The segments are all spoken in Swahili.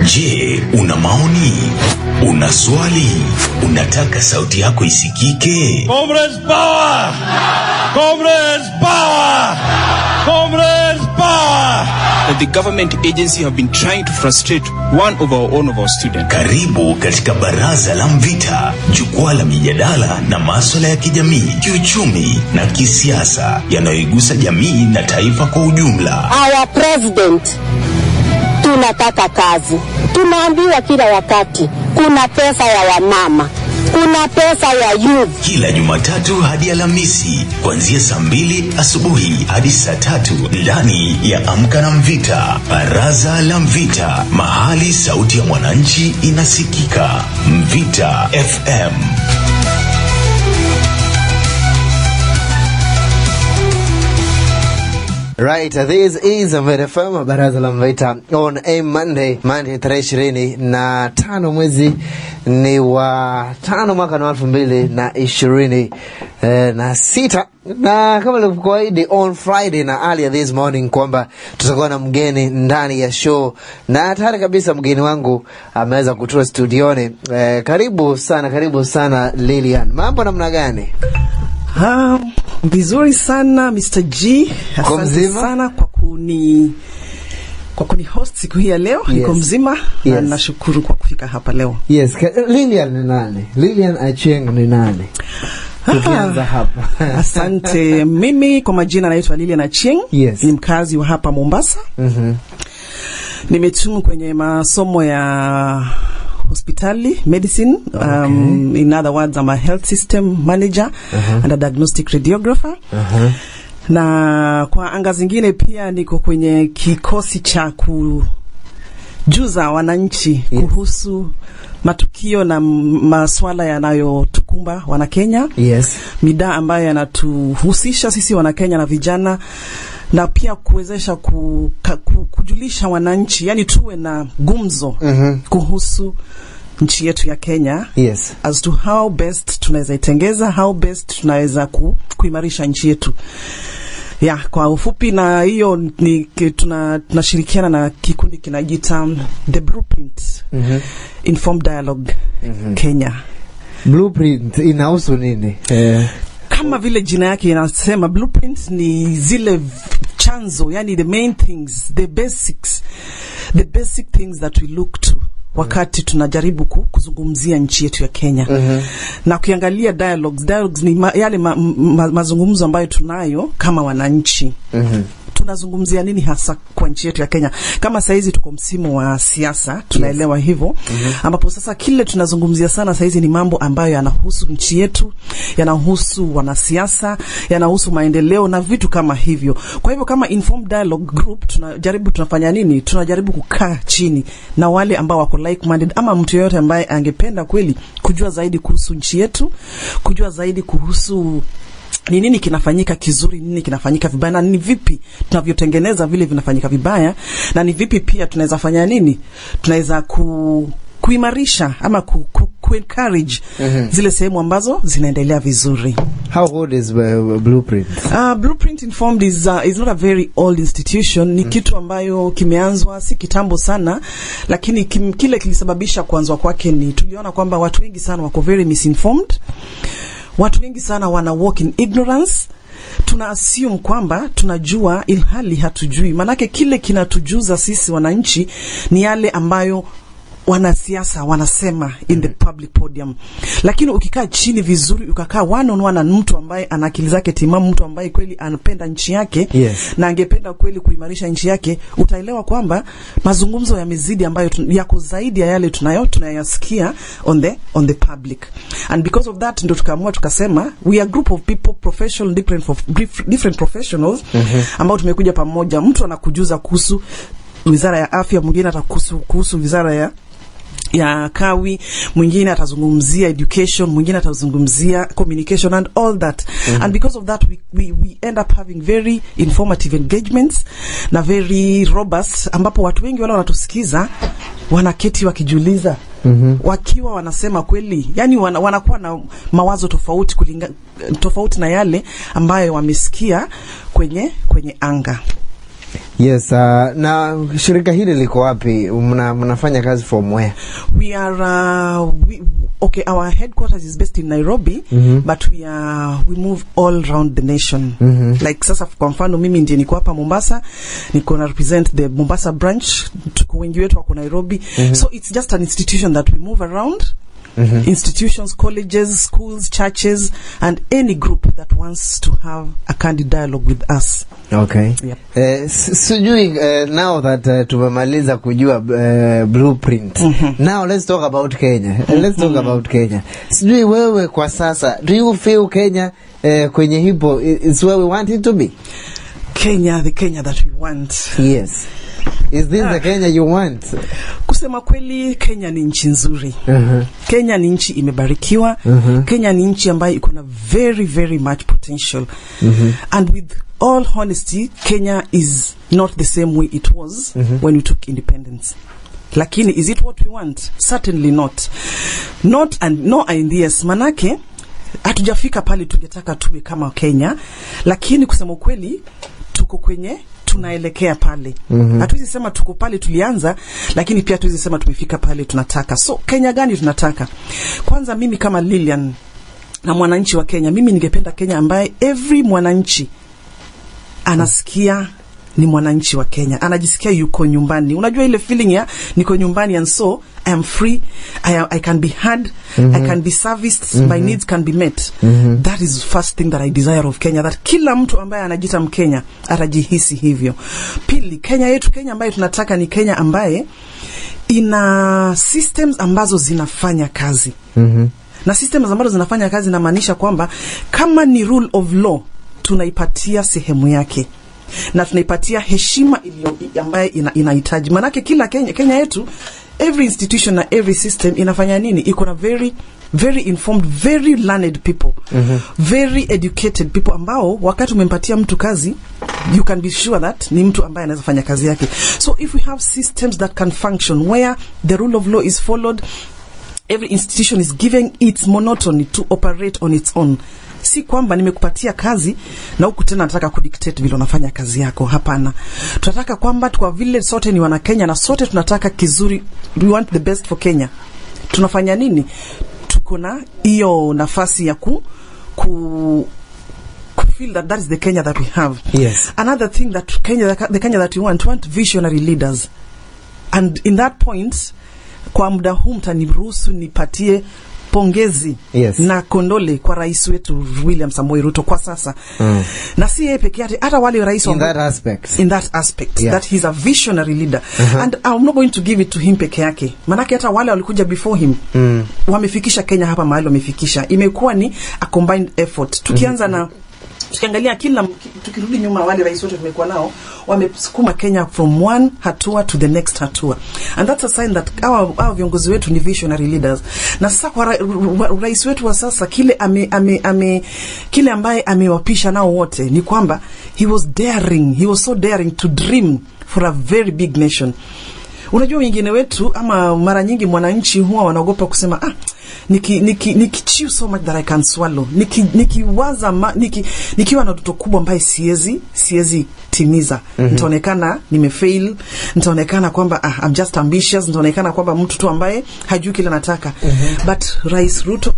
Je, una maoni? Una swali? Unataka sauti yako isikike? Comrades power! Comrades power! Comrades power! That the government agency have been trying to frustrate one of our students. Karibu katika Baraza la Mvita, jukwaa la mijadala na masuala ya kijamii, kiuchumi na kisiasa yanayoigusa jamii na taifa kwa ujumla. Our president, tunataka kazi. Tunaambiwa kila wakati kuna pesa ya wamama, kuna pesa ya youth. Kila Jumatatu hadi Alhamisi kuanzia saa 2 asubuhi hadi saa 3 ndani ya Amka na Mvita. Baraza la Mvita, mahali sauti ya mwananchi inasikika. Mvita FM. Right, this is Mvita FM, Baraza la Mvita on a Monday 25 mwezi ni wa 5 mwaka wa 2026 na kama ilivyokuahidi on Friday na earlier this morning kwamba tutakuwa na mgeni ndani ya show, na tayari kabisa mgeni wangu ameweza kutua studioni. Karibu sana Lilian. Mambo namna gani? Vizuri sana Mr. G. Asante sana kwa kuni host siku hii ya leo. Yes. Niko mzima. Yes. Na nashukuru kwa kufika hapa leo. Yes. Lilian ni nani? Lilian Achieng ni nani? Tukianza hapa. Asante. Mimi kwa majina naitwa Lilian Achieng. Yes. Ni mkazi wa hapa Mombasa. Nimetumu kwenye masomo ya hospitali medicine. In other words, I'm a health system manager and a diagnostic radiographer. Na kwa anga zingine pia niko kwenye kikosi cha kujuza wananchi kuhusu matukio na maswala yanayotukumba wana Kenya. Yes. Mida ambayo yanatuhusisha sisi wana Kenya na vijana, na pia kuwezesha kujulisha wananchi, yani tuwe na gumzo kuhusu nchi yetu ya Kenya. Yes. As to how best tunaweza itengeza, how best tunaweza kuimarisha nchi yetu. Kwa ufupi, na hiyo ni tunashirikiana na kikundi kinajiita The Blueprint Informed Dialogue Kenya. Blueprint inahusu nini? Kama vile jina yake inasema, blueprint ni zile chanzo, yani the main things, the basic things that we look to wakati tunajaribu kuzungumzia nchi yetu ya Kenya. Na ukiangalia dialogues ni yale mazungumzo ambayo tunayo kama wananchi. Tunazungumzia nini hasa kwa nchi yetu ya Kenya? Kama saizi tuko msimu wa siasa, tunaelewa hivyo, ambapo sasa kile tunazungumzia sana saizi ni mambo ambayo yanahusu nchi yetu, yanahusu wanasiasa, yanahusu maendeleo na vitu kama hivyo. Kwa hivyo kama Informed Dialogue Group tunafanya nini? Tunajaribu kukaa chini na wale ambao wako like-minded, ama mtu yeyote ambaye angependa kweli kujua zaidi kuhusu nchi yetu, kujua zaidi kuhusu ni nini kinafanyika kizuri, nini kinafanyika vibaya, na ni vipi tunavyotengeneza vile vinafanyika vibaya, na ni vipi pia tunaweza fanya nini, tunaweza kuimarisha ama encourage zile sehemu ambazo zinaendelea vizuri. How old is Blueprint? Blueprint Informed is not a very old institution. Ni kitu ambayo kimeanzwa si kitambo sana, lakini kile kilisababisha kuanzwa kwake ni tuliona kwamba watu wengi sana wako very misinformed. Watu wengi sana wana walk in ignorance. Tuna assume kwamba tunajua ilhali hatujui. Manake kile kinatujuza sisi wananchi ni yale ambayo wanasiasa wanasema in the public podium. Lakini ukikaa chini vizuri, ukakaa one on one na mtu ambaye ana akili zake timamu, mtu ambaye kweli anapenda nchi yake, na angependa kweli kuimarisha nchi yake, utaelewa kwamba mazungumzo yamezidi, ambayo yako zaidi ya yale tunayasikia on the public. And because of that ndio tukaamua tukasema we are a group of people, professional, different professionals, ambao tumekuja pamoja. Mtu anakujuza kuhusu wizara ya afya, mwingine atakuhusu wizara ya kawi, mwingine atazungumzia education, mwingine atazungumzia communication and all that. And because of that we end up having very informative engagements na very robust, ambapo watu wengi wale wanatusikiza wanaketi wakijiuliza, wakiwa wanasema kweli, yani wanakuwa na mawazo tofauti na yale ambayo wamesikia kwenye anga. Yes, na shirika hili liko wapi? Mnafanya kazi from where? We are okay, our headquarters is based in Nairobi, but we move all around the nation. Like sasa kwa mfano mimi ndiye niko hapa Mombasa, niko na represent the Mombasa branch, tuko wengi wetu wako Nairobi. So it's just an institution that we move around. Institutions, colleges, schools, churches, and any group that wants to have a candid dialogue with us. Okay. Yep. Sijui now that tumemaliza kujua blueprint. Now let's talk about Kenya. Let's talk about Kenya. Sijui wewe kwa sasa, do you feel Kenya kwenye hipo is where we want it to be? Kenya, the Kenya that we want. Yes. Is this the Kenya you want? Kusema kweli, Kenya ni nchi nzuri. Kenya ni nchi imebarikiwa. Kenya ni nchi ambayo iko na very very much potential. And with all honesty, Kenya is not the same way it was when we took independence. Lakini is it what we want? Certainly not. No and yes, manake hatujafika pale tungetaka tuwe kama Kenya, lakini kusema kweli tuko kwenye tunaelekea pale. Hatuwezi sema tuko pale tulianza, lakini pia hatuwezi sema tumefika pale tunataka. So Kenya gani tunataka? Kwanza mimi kama Lilian na mwananchi wa Kenya, mimi ningependa Kenya ambaye every mwananchi anasikia ni mwananchi wa Kenya, anajisikia yuko nyumbani. Unajua ile feeling ya niko nyumbani, and so I am free, I can be heard, I can be serviced, my needs can be met. That is the first thing that I desire of Kenya, that kila mtu ambaye anajiita Mkenya atajihisi hivyo. Pili, Kenya yetu, Kenya ambaye tunataka ni Kenya ambaye ina systems ambazo zinafanya kazi. Na systems ambazo zinafanya kazi inamaanisha kwamba kama ni rule of law tunaipatia sehemu yake, na tunaipatia heshima ambaye inahitaji. Manake kila Kenya yetu, every institution na every system inafanya nini? Iko na very very informed, very learned people, very educated people ambao wakati umempatia mtu kazi, you can be sure that ni mtu ambaye anaweza fanya kazi yake. So if we have systems that can function where the rule of law is followed, every institution is given its monotony to operate on its own. Si kwamba nimekupatia kazi na huku tena nataka kudictate vile unafanya kazi yako. Hapana. Tunataka kwamba kwa vile sote ni wana Kenya na sote tunataka kizuri, we want the best for Kenya. Tunafanya nini? Tuko na hiyo nafasi ya feel that is the Kenya that we have. Yes. Another thing that the Kenya that we want visionary leaders. And in that point, kwa muda huu mtaniruhusu nipatie pongezi na kondole kwa rais wetu William Samoei Ruto kwa sasa. Na si yeye pekee yake, hata wale rais in that aspect that he's a visionary leader. And I'm not going to give it to him pekee yake, manake hata wale walikuja before him wamefikisha Kenya hapa mahali wamefikisha. Imekuwa ni a combined effort. Tukianza na tukiangalia tukirudi nyuma, wale rais wote tumekuwa nao wamesukuma Kenya from one hatua to the next hatua, and that's a sign that our viongozi wetu ni visionary leaders. Na sasa kwa rais wetu wa sasa, kile ambaye amewapisha nao wote ni kwamba he was so daring to dream for a very big nation. Unajua wengine wetu ama mara nyingi mwananchi huwa wanaogopa kusema niki so much that I can swallow, nikiwaza nikiwa na ndoto kubwa ambaye siwezi timiza, nitaonekana nimefail, nitaonekana kwamba I'm just ambitious, nitaonekana kwamba mtu tu ambaye hajui kile nataka. But Rais Ruto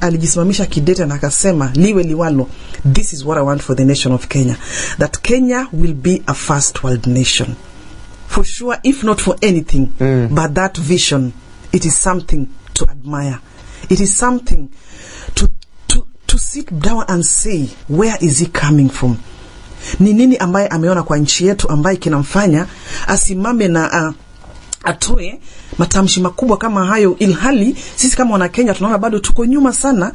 alijisimamisha kidete na akasema liwe liwalo, this is what I want for the nation of Kenya, that Kenya will be a first world nation for sure, if not for anything. But that vision, it is something to admire. It is something to sit down and say, where is he coming from? Ni nini ambaye ameona kwa nchi yetu ambaye kinamfanya asimame na atoe matamshi makubwa kama hayo, ilhali sisi kama wana Kenya tunaona bado tuko nyuma sana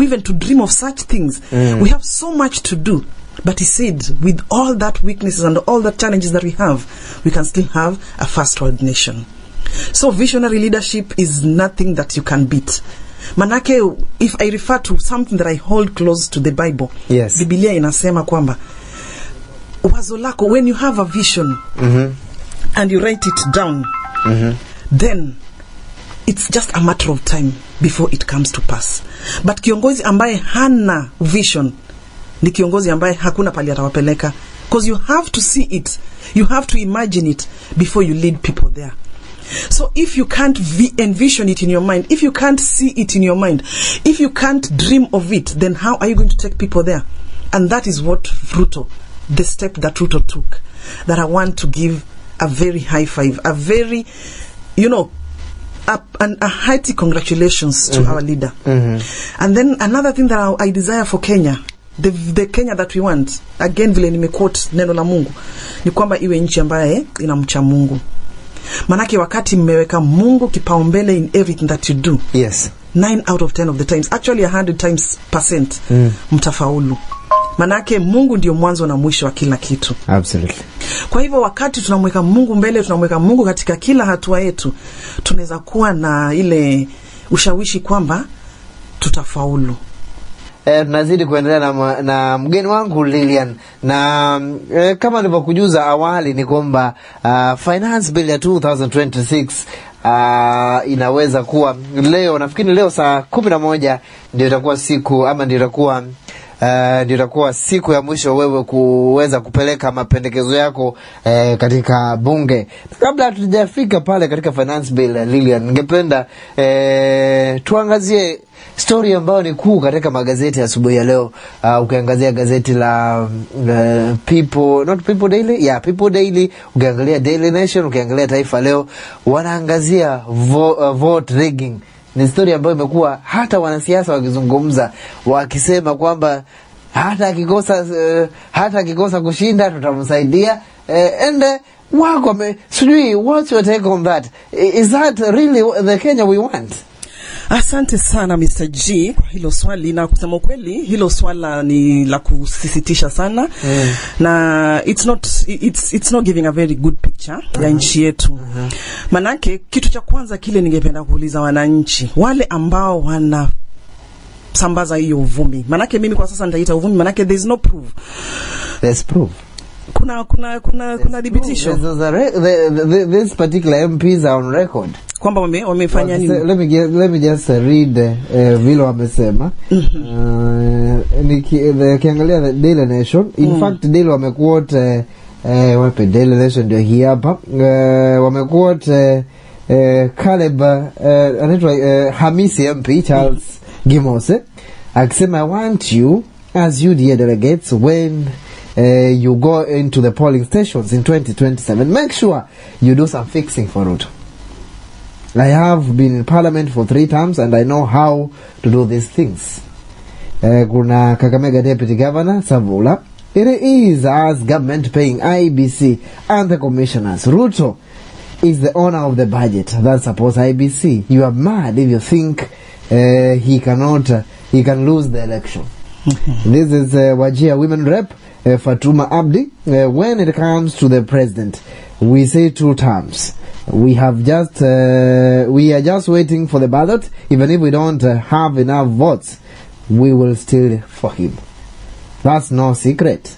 even to dream of such things. We have so much to do. But he said, with all that weaknesses and all the challenges that we have, we can still have a first world nation. So visionary leadership is nothing that you can beat. Manake, if I refer to something that I hold close to the Bible, yes. Biblia inasema kwamba wazo lako, when you have a vision and you write it down, then it's just a matter of time before it comes to pass. But kiongozi ambaye hana vision ni kiongozi ambaye hakuna pali atawapeleka. because you have to see it, you have to imagine it before you lead people there. So if you can't envision it in your mind, if you can't see it in your mind, if you can't dream of it, then how are you going to take people there? And that is what Ruto, the step that Ruto took, that I want to give a very high five, a very, a hearty congratulations to our leader. And then another thing that I desire for Kenya, the Kenya that we want, again vile nimequote neno la Mungu, ni kwamba iwe nchi ambaye inamcha Mungu. Manake wakati mmeweka Mungu kipaumbele in everything that you do, yes, 9 out of 10 of the times, actually 100% mtafaulu. Manake Mungu ndio mwanzo na mwisho wa kila kitu. Absolutely. Kwa hivyo wakati tunamweka Mungu mbele, tunamweka Mungu katika kila hatua yetu, tunaweza kuwa na ile ushawishi kwamba tutafaulu. Tunazidi kuendelea na mgeni wangu Lilian, na kama nilivyokujuza awali ni kwamba finance bill ya 2026 inaweza kuwa leo, nafikiri leo saa 11 ndio itakuwa siku, ama ndio itakuwa siku ya mwisho wewe kuweza kupeleka mapendekezo yako katika bunge. Kabla hatujafika pale katika finance bill, Lilian, ningependa tuangazie story ambayo ni kuu katika magazeti asubuhi ya leo. Ukiangazia gazeti la People Daily, ukiangalia Daily Nation, ukiangalia Taifa Leo, wanaangazia vote rigging. Ni story ambayo imekuwa hata wanasiasa wakizungumza, wakisema kwamba hata akikosa kushinda tutamsaidia, and wako sijui, what's your take on that? Is that really the Kenya we want? Asante sana Mr. G kwa hilo swali, na kusema kweli hilo swala ni la kusisitisha sana. Na it's not giving a very good picture ya nchi yetu. Manake kitu cha kwanza kile ningependa kuuliza wananchi wale ambao wana sambaza hiyo uvumi. Manake mimi kwa sasa nitaita uvumi, manake there's no proof. There's proof. Kuna thibitisho. This particular MPs are on record kwamba wamefanya nini. Let me just read vile wamesema. Nikiangalia the Daily Nation, in fact Daily wamequote wapi Daily Nation ndio hii hapa, wamequote Caleb anaitwa Hamisi MP Charles Gimose akisema, I want you as UDA delegates, when you go into the polling stations in 2027, make sure you do some fixing for Ruto. I have been in parliament for 3 terms and I know how to do these things. Kuna Kakamega Deputy Governor Savula, it is as government paying IBC and the commissioners. Ruto is the owner of the budget that supports IBC. You are mad if you think he can lose the election. This is Wajir women rep Fatuma Abdi. When it comes to the president, we say 2 terms. We are just waiting for the ballot. Even if we don't have enough votes, we will still for him. That's no secret.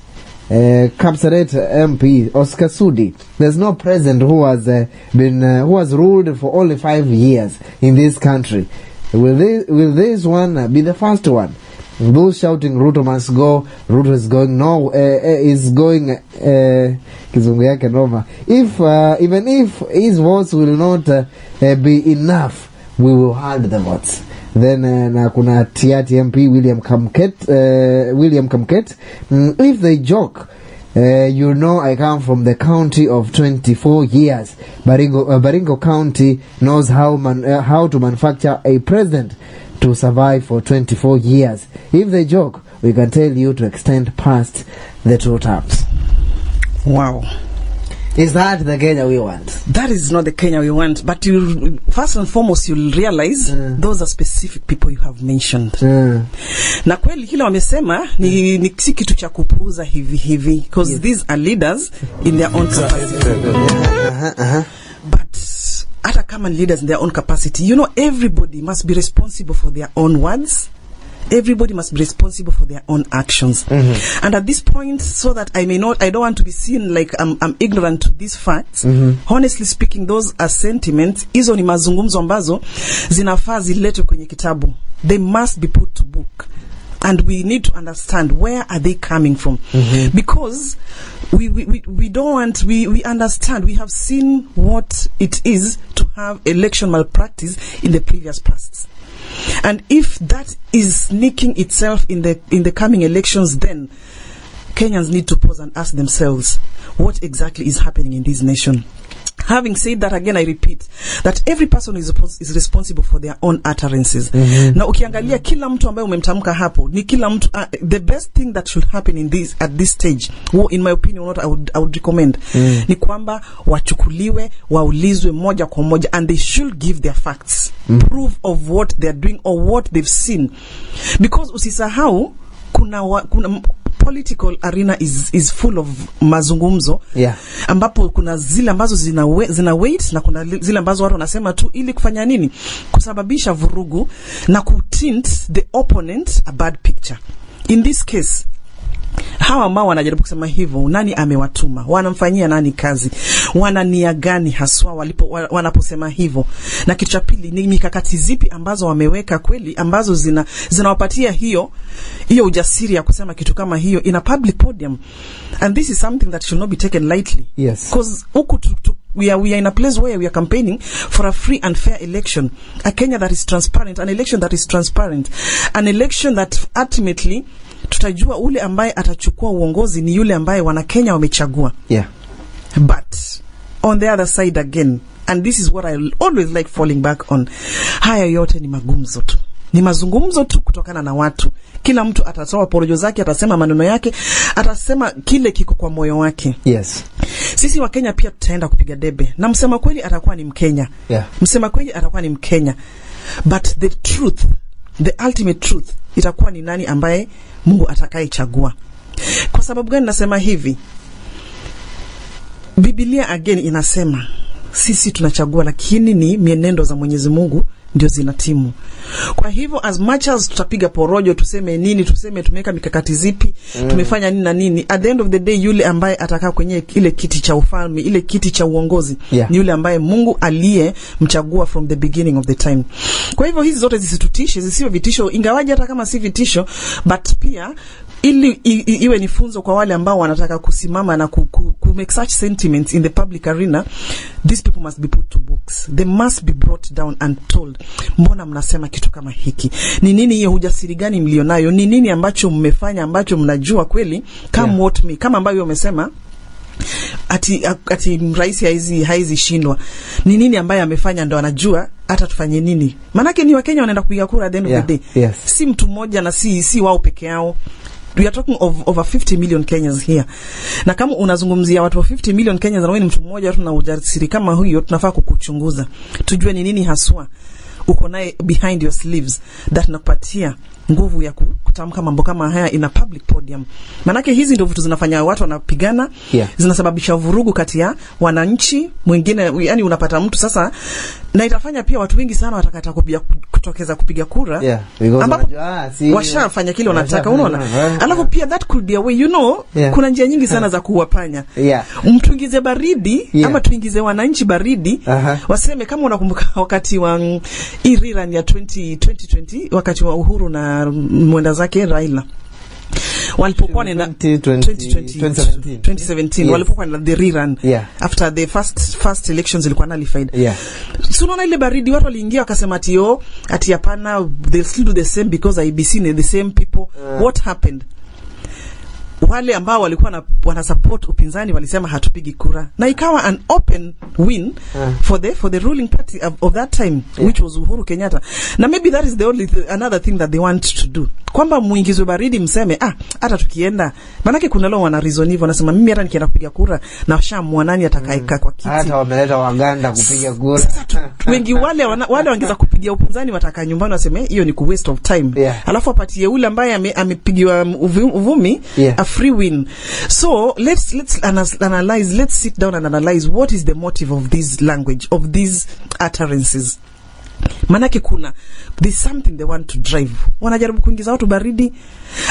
Kapsaret MP Oscar Sudi, there's no president who has ruled for only 5 years in this country. Will this one be the first one? Those shouting Ruto must go, Ruto is going, no, is going kizungu yake noma. Even if his votes will not be enough, we will hold the votes. Then na kuna Tiati MP William Kamket, if they joke, I come from the county of 24 years. Baringo County knows how to manufacture a president to survive for 24 years. If they joke, we can tell you to extend past the 2 terms. Wow. Is that the Kenya we want? That is not the Kenya we want. But you, first and foremost, you'll realize those are specific people you have mentioned. Na kweli kile wamesema ni si kitu cha kupuuza hivi because these are leaders in their own capacity. But hata kama leaders in their own capacity, everybody must be responsible for their own words. Everybody must be responsible for their own actions. And at this point, so that I don't want to be seen like I'm ignorant to these facts. Honestly speaking, those are sentiments. Hizo ni mazungumzo ambazo zinafaa ziletwe kwenye kitabu. They must be put to book. And we need to understand where are they coming from. Because we don't want, we understand, we have seen what it is to have election malpractice in the previous past. And if that is sneaking itself in the coming elections, then Kenyans need to pause and ask themselves what exactly is happening in this nation. Having said that, again, I repeat that every person is responsible for their own utterances. Na ukiangalia kila mtu ambaye umemtamka hapo, ni kila mtu, the best thing that should happen at this stage, in my opinion, what I would recommend, ni kwamba wachukuliwe, waulizwe moja kwa moja, and they should give their facts, proof of what they are doing or what they've seen. Because usisahau, kuna political arena is full of mazungumzo, ambapo kuna zile ambazo zina weight na kuna zile ambazo watu wanasema tu ili kufanya nini, kusababisha vurugu na kutint the opponent a bad picture. In this case, hawa ambao wanajaribu kusema hivyo, nani amewatuma, wanamfanyia nani kazi, wana nia gani haswa wanaposema hivyo, na kitu cha pili ni mikakati zipi ambazo wameweka kweli ambazo zinawapatia hiyo ujasiri ya kusema kitu kama hiyo in a public podium. And this is something that should not be taken lightly. Yes. Because we are in a place where we are campaigning for a free and fair election, a Kenya that is transparent, an election that is transparent, an election that ultimately tutajua ule ambaye atachukua uongozi ni yule ambaye wana Kenya wamechagua. But on the other side again, and this is what I always like falling back on, haya yote ni magumzo tu, ni mazungumzo tu kutokana na watu. Kila mtu atatoa porojo zake, atasema maneno yake, atasema kile kiko kwa moyo wake. Sisi wa Kenya pia tutaenda kupiga debe, na msema kweli atakuwa ni Mkenya. Msema kweli atakuwa ni Mkenya. But the truth, the ultimate truth, itakuwa ni nani ambaye Mungu atakayechagua. Kwa sababu gani nasema hivi? Biblia again inasema sisi tunachagua, lakini ni mienendo za Mwenyezi Mungu ndio zinatimu. Kwa hivyo as much as tutapiga porojo, tuseme nini, tuseme tumeweka mikakati zipi, tumefanya nini na nini, at the end of the day yule ambaye atakaa kwenye ile kiti cha ufalme, ile kiti cha uongozi, ni yule ambaye Mungu aliyemchagua from the beginning of the time. Kwa hivyo hizi zote zisitutishe, zisiwe vitisho, ingawaje hata kama si vitisho, but pia ili iwe ni funzo kwa wale ambao wanataka kusimama na ku make such sentiments in the public arena. These people must be put to books. They must be brought down and told, mbona mnasema kitu kama hiki? Ni nini hiyo ujasiri gani mlionayo? Ni nini ambacho mmefanya ambacho mnajua kweli kama ambavyo wamesema ati rais haizi shindwa? Ni nini ambaye amefanya ndo anajua hata tufanye nini? Manake ni Wakenya wanaenda kupiga kura at the end of the day. Si mtu mmoja na si wao peke yao. We are talking of over 50 million Kenyans here. Na kama unazungumzia watu wa 50 million Kenyans na wewe ni mtu mmoja tu na ujasiri kama huyo, tunafaa kukuchunguza. Tujue ni nini haswa uko naye behind your sleeves that nakupatia nguvu ya kutamka mambo kama haya in a public podium. Manake hizi ndio vitu zinafanya watu wanapigana, zinasababisha vurugu kati ya wananchi mwingine. Yani unapata mtu sasa, na itafanya pia watu wengi sana watakata kutokeza kupiga kura, ambapo washafanya kile wanataka, unaona. Alafu pia that could be a way, kuna njia nyingi sana za kuwapanya. Mtuingize baridi, ama tuingize wananchi baridi, waseme kama unakumbuka wakati wa Iran ya 2020, wakati wa Uhuru na mwenda zake Raila, walipokuwa na 2017 walipokuwa na the rerun after the first elections ilikuwa nullified. So unaona ile baridi, watu waliingia wakasema ati hapana, they'll still do the same because IBC ni the same people. What happened? Wale ambao walikuwa wana support upinzani walisema hatupigi kura, na ikawa an open win for the ruling party of that time, which was Uhuru Kenyatta. Na maybe that is the only another thing that they want to do, kwamba muingizwe baridi, mseme hata tukienda, manake kuna leo wana reason hivyo, wanasema mimi hata nikienda kupiga kura na washamua nani atakayekaa kwa kiti. Hata wameleta Waganda kupiga kura. Wengi wale wangeza kupigia upinzani watakaa nyumbani waseme hiyo ni ku waste of time. Alafu apatie ule ambaye amepigiwa uvumi a free win. So let's analyze, let's sit down and analyze what is the motive of this language, of these utterances. Manake there's something they want to drive. Wanajaribu kuingiza watu baridi,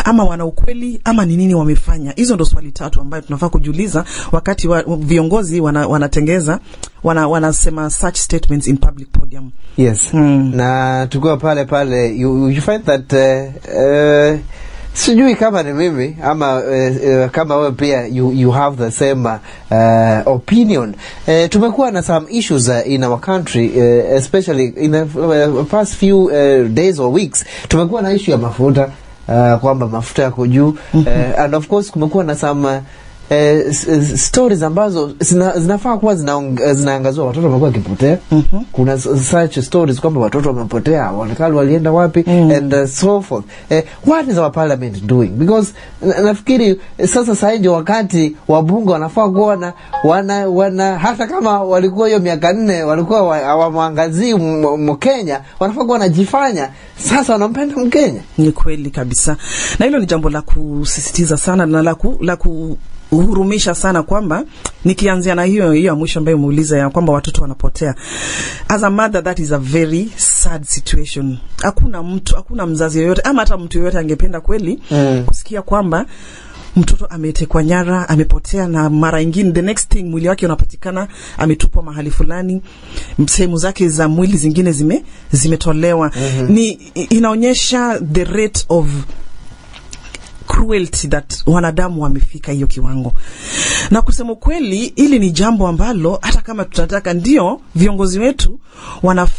ama wana ukweli, ama ni nini wamefanya? Hizo ndo swali tatu ambayo tunafaa kujiuliza wakati viongozi wanatengeza wanasema such statements in public podium. Na tukua pale you find that Sijui kama ni mimi ama kama wewe pia you have the same opinion. Tumekuwa na some issues in our country, especially in the past few days or weeks. Tumekuwa na issue ya mafuta, kwamba mafuta yako juu, and of course kumekuwa na some stories ambazo zinafaa kuwa zinaangazwa. Watoto wamekuwa kipotea. Kuna such stories kwamba watoto wamepotea, wanakali walienda wapi, and so forth. What is our parliament doing? Because nafikiri sasa ndio wakati wabunge wanafaa kuona wana hata kama walikuwa hiyo miaka 4 walikuwa hawamwangazii Mkenya, wanafaa kuwa wanajifanya sasa wanampenda Mkenya. Ni kweli kabisa, na hilo ni jambo la kusisitiza sana na la uhurumisha sana, kwamba nikianzia na hiyo ya mwisho ambayo umeuliza ya kwamba watoto wanapotea. As a mother, that is a very sad situation. Hakuna mzazi yoyote ama hata mtu yoyote angependa kweli kusikia kwamba mtoto ametekwa nyara, amepotea, na mara nyingine the next thing mwili wake unapatikana ametupwa mahali fulani, sehemu zake za mwili zingine zimetolewa. Ni inaonyesha the rate of cruelty that wanadamu wamefika hiyo kiwango. Na kusema kweli, ili ni jambo ambalo hata kama tutataka, ndio viongozi wetu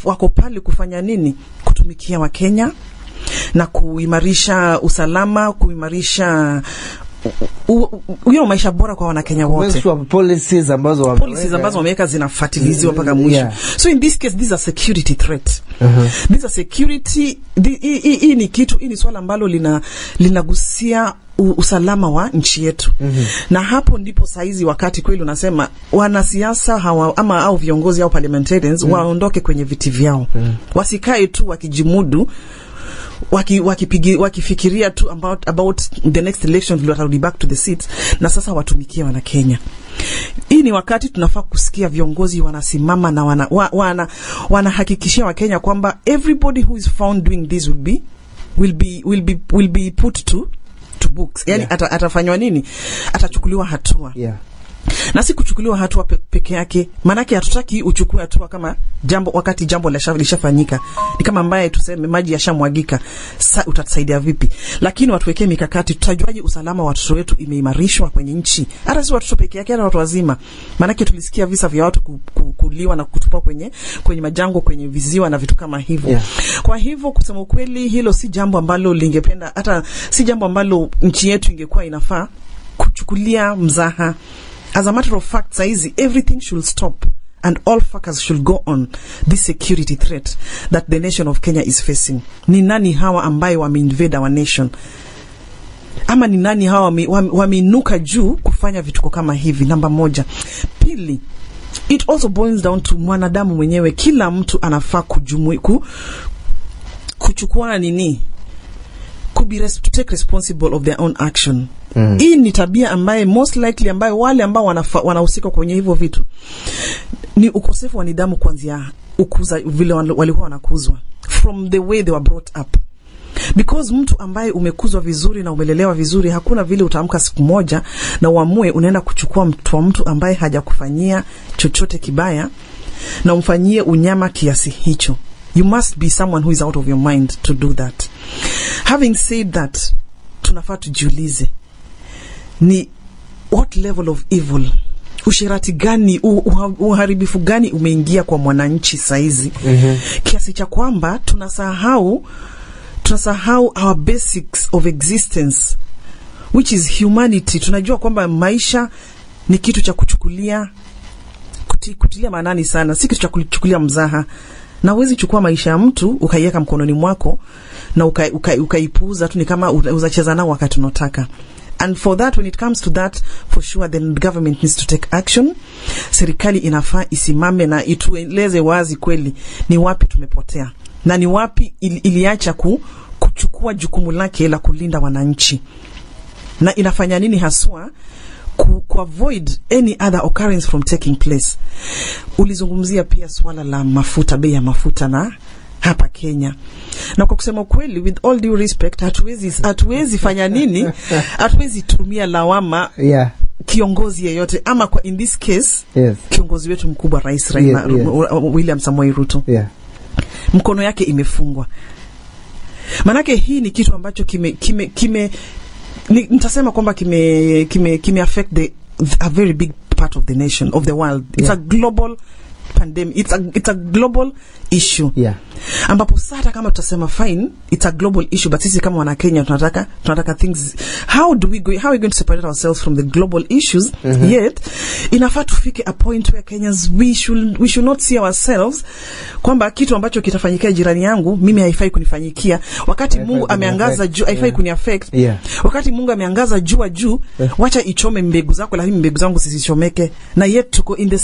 wako pale kufanya nini? Kutumikia Wakenya na kuimarisha usalama, kuimarisha maisha bora kwa Wanakenya wote. Policies ambazo wameweka zinafuatiliziwa mpaka mwisho. So in this case, these are security threat. These are security, hii ni swala ambalo linagusia usalama wa nchi yetu. Na hapo ndipo saizi wakati kweli unasema wanasiasa hawa ama au viongozi au parliamentarians waondoke kwenye viti vyao. Wasikae tu wakijimudu wakifikiria tu about the next election vile watarudi back to the seats, na sasa watumikie wana Kenya. Hii ni wakati tunafaa kusikia viongozi wanasimama na wanahakikishia wa Kenya kwamba everybody who is found doing this will be put to books. Yani atafanywa nini? Atachukuliwa hatua. Na si kuchukuliwa hatua peke yake, manake hatutaki uchukue hatua kama wakati jambo lishafanyika. Ni kama ambaye tuseme maji yashamwagika, sasa utatusaidia vipi? Lakini watuwekee mikakati. Tutajuaje usalama wa watoto wetu imeimarishwa kwenye nchi? Hata si watoto peke yake, hata watu wazima. Manake tulisikia visa vya watu kuliwa na kutupwa kwenye majango, kwenye viziwa na vitu kama hivyo. Kwa hivyo kusema ukweli, hilo si jambo ambalo lingependa, hata si jambo ambalo nchi yetu ingekuwa inafaa kuchukulia mzaha. As a matter of fact, saizi everything should stop and all focus should go on this security threat that the nation of Kenya is facing. Ni nani hawa ambaye wameinvade our nation? Ama ni nani hawa wameinuka juu kufanya vituko kama hivi? Namba moja. Pili, it also boils down to mwanadamu mwenyewe. Kila mtu anafaa kuchukua nini? To take responsible of their own action. Hii ni tabia ambaye most likely ambaye wale ambao wanahusika kwenye hivyo vitu ni ukosefu wa nidhamu, kuanzia ukuza vile walikuwa wanakuzwa, from the way they were brought up. Because mtu ambaye umekuzwa vizuri na umelelewa vizuri, hakuna vile utaamka siku moja na uamue unaenda kuchukua mtu ambaye hajakufanyia chochote kibaya na umfanyie unyama kiasi hicho. You must be someone who is out of your mind to do that. Having said that, tunafaa tujiulize ni what level of evil, ushirati gani, uharibifu gani umeingia kwa mwananchi saizi, kiasi cha kwamba tunasahau our basics of existence, which is humanity. Tunajua kwamba maisha ni kitu cha kutilia maanani sana, si kitu cha kuchukulia mzaha. Na huwezi chukua maisha ya mtu ukaiweka mkononi mwako na ukaipuuza tu, ni kama uzacheza nao wakati unataka. And for that, when it comes to that, for sure the government needs to take action. Serikali inafaa isimame na itueleze wazi kweli ni wapi tumepotea na ni wapi iliacha kuchukua jukumu lake la kulinda wananchi, na inafanya nini haswa avoid any other occurrence from taking place. Ulizungumzia pia swala la mafuta, bei ya mafuta na hapa Kenya. Na kwa kusema kweli, with all due respect, hatuwezi fanya nini? Hatuwezi tumia lawama kiongozi yeyote, ama kwa in this case kiongozi wetu mkubwa Rais William Samoei Ruto. Mkono yake imefungwa. Manake hii ni kitu ambacho nitasema kwamba kime affect a very big part of the nation, of the world. It's a global pandemic. It's a global issue. Yeah. Ambapo sasa kama tutasema fine, it's a global issue, but sisi kama wana Kenya tunataka things, how are we going to separate ourselves from the global issues? Yet inafaa tufike a point where Kenyans we should not see ourselves kwamba kitu ambacho kitafanyikia jirani yangu mimi haifai kunifanyikia, wakati Mungu ameangaza juu haifai kuniaffect. Wakati Mungu ameangaza juu wacha ichome mbegu zako, lakini mbegu zangu zisichomeke. Na yet tuko in the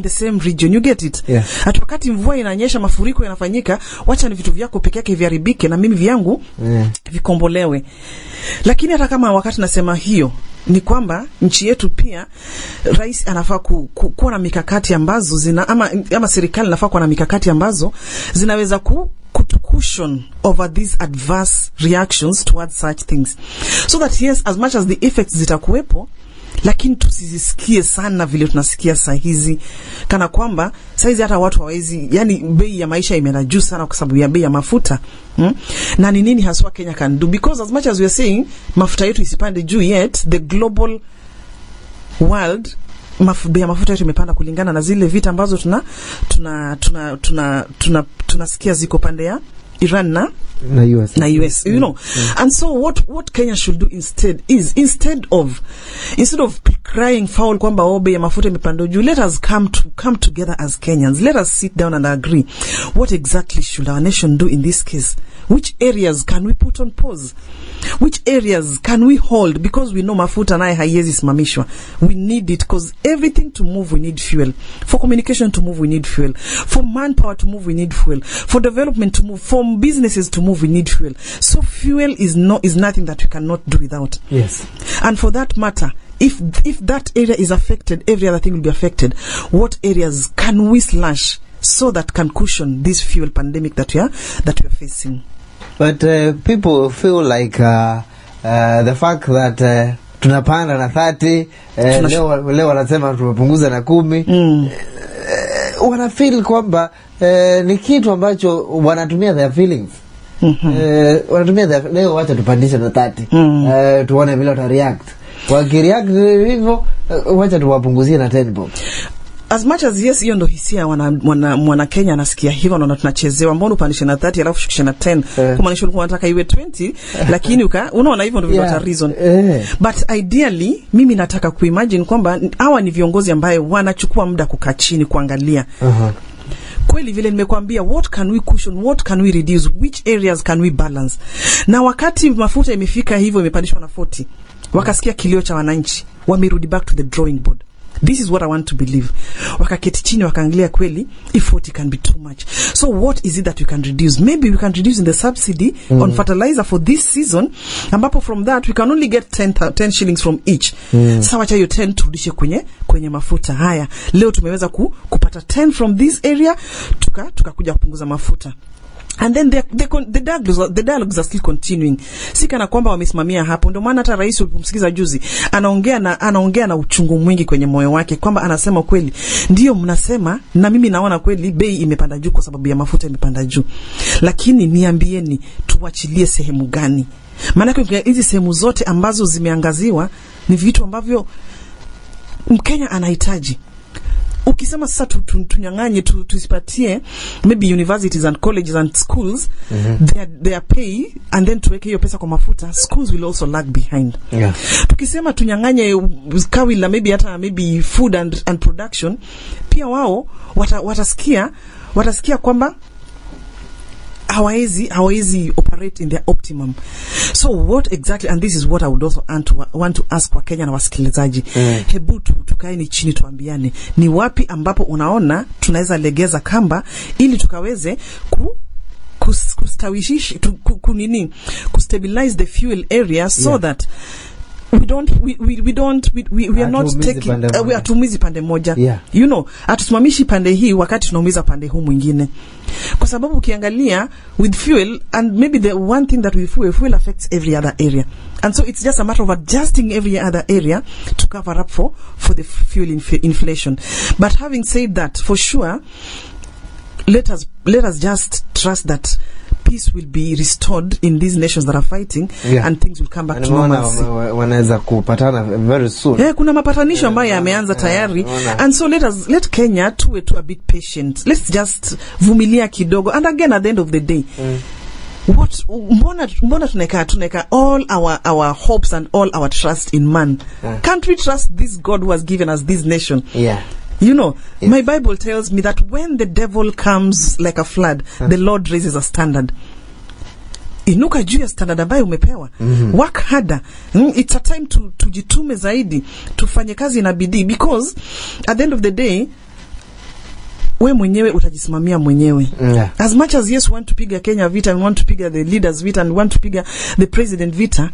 same region, you get it? At wakati mvua inanyesha, mafuriko yanafanyika, wacha ni vitu vyako peke yake viharibike na mimi vyangu vikombolewe. Lakini hata kama wakati nasema hiyo ni kwamba nchi yetu pia rais anafaa kuwa na mikakati ambazo ama serikali inafaa kuwa na mikakati ambazo zinaweza cushion over these adverse reactions towards such things, so that yes, as much as the effects zitakuwepo, lakini tusisikie sana vile tunasikia saa hizi, kana kwamba saa hizi hata watu hawezi, yani bei ya maisha imeenda juu sana kwa sababu ya bei ya mafuta. Na ni nini haswa Kenya can do? Because as much as we are saying mafuta yetu isipande juu, yet the global world bei ya mafuta yetu imepanda kulingana na zile vita ambazo tunasikia ziko pande ya Iran na US, you know. And so what Kenya should do instead of crying foul kwamba bei ya mafuta imepanda juu, let us come together as Kenyans. Let us sit down and agree what exactly should our nation do in this case. Which areas can we put on pause? Which areas can we hold? Because we know mafuta naye haiwezi simamishwa. We need it because everything to move we need fuel. For communication to move we need fuel. For manpower to move we need fuel. For development to move, for businesses to move we need fuel. So fuel is nothing that we cannot do without. Yes. And for that matter, if that area is affected, every other thing will be affected. What areas can we slash so that can cushion this fuel pandemic that we are facing? But people feel like the fact that tunapanda na 30 leo wanasema tumepunguza na 10, wana feel kwamba ni kitu ambacho wanatumia their feelings. Wanatumia leo wacha tupandishe na 30, tuone vile wata react. Wakireact hivyo wacha tuwapunguzie na 10 bob. As much as yes, hiyo ndo hisia mwana Kenya anasikia hivyo, na tunachezewa, mbona upandishe na 30 alafu shukisha na 10, kumaanisha ulikuwa unataka iwe 20 lakini unaona hivyo ndio vile reason. But ideally mimi nataka kuimagine kwamba hawa ni viongozi ambao wanachukua muda kukaa chini kuangalia kweli vile nimekuambia, what can we cushion, what can we reduce, which areas can we balance. Na wakati mafuta imefika hivyo imepandishwa na 40, wakasikia kilio cha wananchi, wamerudi back to the drawing board. This is what I want to believe. Wakaketi chini wakaangalia kweli if 40 can be too much. So what is it that we can reduce? Maybe we can reduce in the subsidy on fertilizer for this season, ambapo from that we can only get 10 shillings from each. Sasa wacha hiyo 10 turudishe kwenye mafuta haya. Leo tumeweza kupata 10 from this area, tukakuja kupunguza mafuta. And then the dialogues are still continuing. Sika na kwamba wamesimamia hapo. Ndio maana hata rais ulipomsikiza juzi anaongea na uchungu mwingi kwenye moyo wake, kwamba anasema kweli ndio mnasema na mimi naona kweli bei imepanda juu kwa sababu ya mafuta imepanda juu, lakini niambieni tuachilie sehemu gani? Maana hizi sehemu zote ambazo zimeangaziwa ni vitu ambavyo Mkenya anahitaji. Ukisema sasa tunyang'anye tusipatie maybe universities and colleges and schools their pay and then tuweke hiyo pesa kwa mafuta, schools will also lag behind. Tukisema tunyang'anye kawila maybe food and production, pia wao watasikia kwamba hawezi operate in their optimum. So what exactly, and this is what I would also want to ask wa Kenya na wasikilizaji, hebu tukaeni chini tuambiane ni wapi ambapo unaona tunaweza legeza kamba ili tukaweze kustabilize the fuel area so that we are not taking we atumizi pande moja. You know, atusimamishi pande hii wakati tunaumiza pande huu mwingine. Kwa sababu ukiangalia with fuel, and maybe the one thing that with fuel affects every other area, and so it's just a matter of adjusting every other area to cover up for the fuel inflation. But having said that, for sure, let us just trust that peace will be restored in these nations that are fighting, and things will come back to normalcy. Wanaweza kupatana very soon. Kuna mapatanisho ambayo yameanza tayari, and so let Kenya to a bit patient. Let's just vumilia kidogo, and again at the end of the day, what mbona tuneka all our hopes and all our trust in man? Can't we trust this God who has given us this nation? You know, my Bible tells me that when the devil comes like a flood, the Lord raises a standard. Inuka juu ya standard ambayo umepewa. Work harder. It's a time to tujitume zaidi, tufanye kazi na bidii, because at the end of the day, we mwenyewe utajisimamia mwenyewe. As much as yes, we want to piga Kenya vita, we want to piga the leaders vita, and we want to piga the president vita,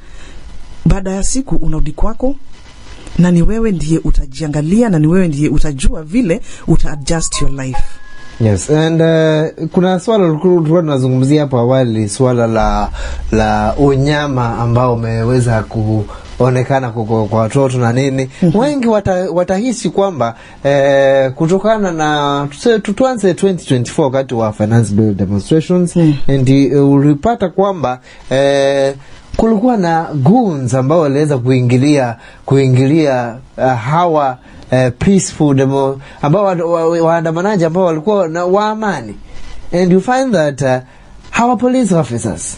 baada ya siku unarudi kwako, na ni wewe ndiye utajiangalia, na ni wewe ndiye utajua vile uta-adjust your life. Yes, and kuna swala tulikuwa tunazungumzia hapo awali, swala la unyama ambao umeweza kuonekana kwa watoto na nini. Wengi watahisi kwamba kutokana na tuanze 2024 wakati wa finance bill demonstrations, and ulipata kwamba kulikuwa na goons ambao waliweza kuingilia hawa peaceful demo ambao waandamanaji ambao walikuwa na waamani, and you find that hawa police officers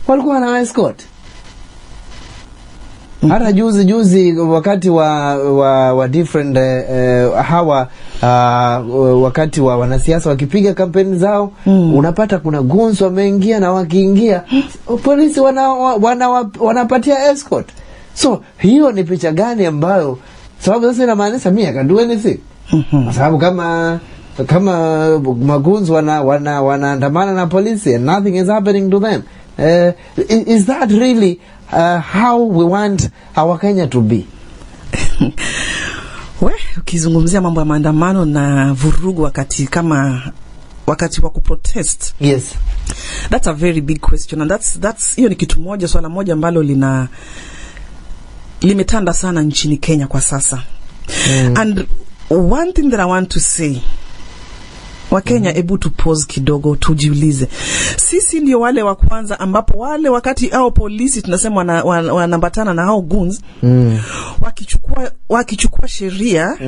walikuwa na escort. Hata juzi wakati wa different hawa wakati wa wanasiasa wakipiga kampeni zao, unapata kuna goons wameingia, na wakiingia polisi wanapatia escort. So hiyo ni picha gani ambayo, sababu sasa inamaanisha mimi can do anything. Sababu kama magoons wanaandamana na polisi and nothing is happening to them. Is that really how we want our Kenya to be? Ukizungumzia mambo ya maandamano na vurugu wakati wa kuprotest. Yes. That's a very big question, and that's hiyo ni kitu moja, swala moja ambalo limetanda sana nchini Kenya kwa sasa. And one thing that I want to say, Wakenya, ebu tu pause kidogo, tujiulize. Sisi ndio wale wa kwanza ambapo wale wakati hao polisi tunasema wanambatana na hao goons, wakichukua sheria,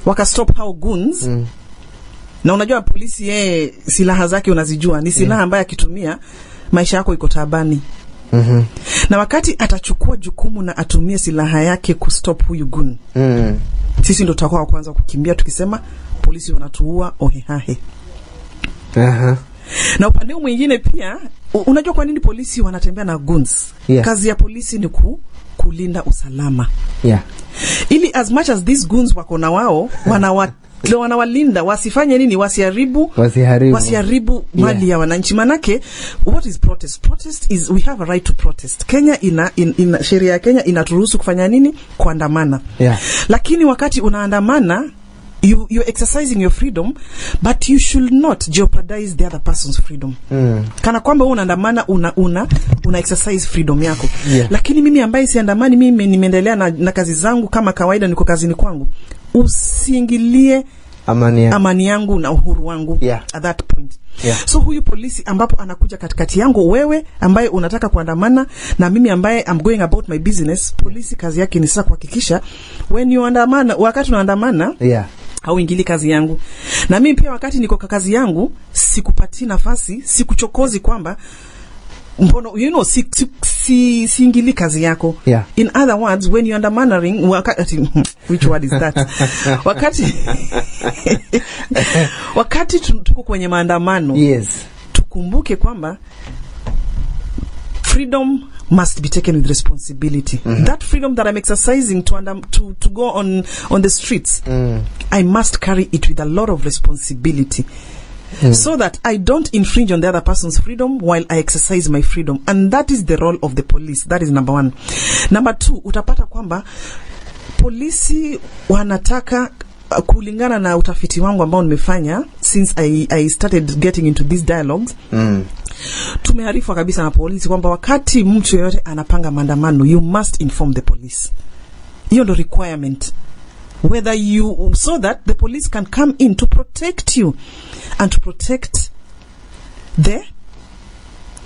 wakastop hao goons. Na unajua polisi silaha zake unazijua, ni silaha ambayo akitumia maisha yako iko tabani. Na wakati atachukua jukumu na atumie silaha yake kustop huyu goon, sisi ndio tutakuwa wa kwanza kukimbia tukisema polisi wanatuua ohehahe. Na upande mwingine pia, unajua kwa nini polisi wanatembea na goons? Kazi ya polisi ni kulinda usalama. Ili as much as these goons wako na wao, wanawalinda wasifanye nini, wasiharibu mali ya wananchi. Manake what is protest? Protest is we have a right to protest. Kenya ina sheria ya Kenya inaturuhusu kufanya nini? Kuandamana. Lakini wakati unaandamana, you're exercising your freedom, but you should not jeopardize the other person's freedom. Kana kwamba unaandamana una exercise freedom yako. Lakini mimi ambaye siandamani, mimi nimeendelea na kazi zangu kama kawaida, niko kazini kwangu, usiingilie amani yangu na uhuru wangu at that point. So huyu polisi ambapo anakuja katikati yangu, wewe ambaye unataka kuandamana na mimi ambaye I'm going about my business, polisi kazi yake ni sasa kuhakikisha when you andamana, wakati unaandamana hauingili kazi yangu. Na mimi pia wakati niko kazi yangu, sikupati nafasi, sikuchokozi kwamba mbono, siingili kazi yako. In other words, when you andamanaring, which word is that? wakati tuko kwenye maandamano, tukumbuke kwamba freedom must be taken with responsibility. That freedom that I'm exercising to go on the streets, I must carry it with a lot of responsibility. So that I don't infringe on the other person's freedom while I exercise my freedom. And that is the role of the police. That is number one. Number two, utapata kwamba polisi wanataka, kulingana na utafiti wangu ambao nimefanya since I started getting into these dialogues, tumeharifu kabisa na polisi kwamba wakati mtu yeyote anapanga maandamano, you must inform the police. Hiyo ndo requirement. So that the police can come in to protect you and to protect the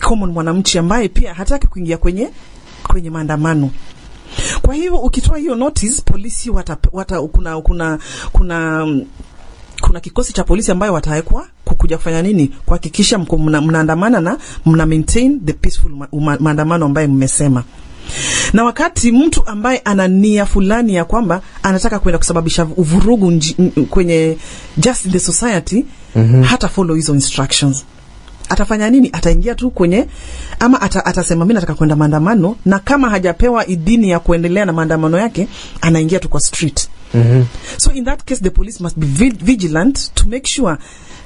common mwananchi ambaye pia hataki kuingia kwenye maandamano. Kwa hivyo ukitoa hiyo notice, polisi kuna kikosi cha polisi ambayo watawekwa kukuja kufanya nini? Kuhakikisha mnaandamana na mna maintain the peaceful maandamano ambayo mmesema. Na wakati mtu ambaye ana nia fulani ya kwamba anataka kwenda kusababisha uvurugu kwenye just in the society, hata follow hizo instructions. Atafanya nini? Ataingia tu kwenye ama atasema mimi nataka kwenda maandamano, na kama hajapewa idhini ya kuendelea na maandamano yake, anaingia tu kwa street. So in that case the police must be vigilant to make sure,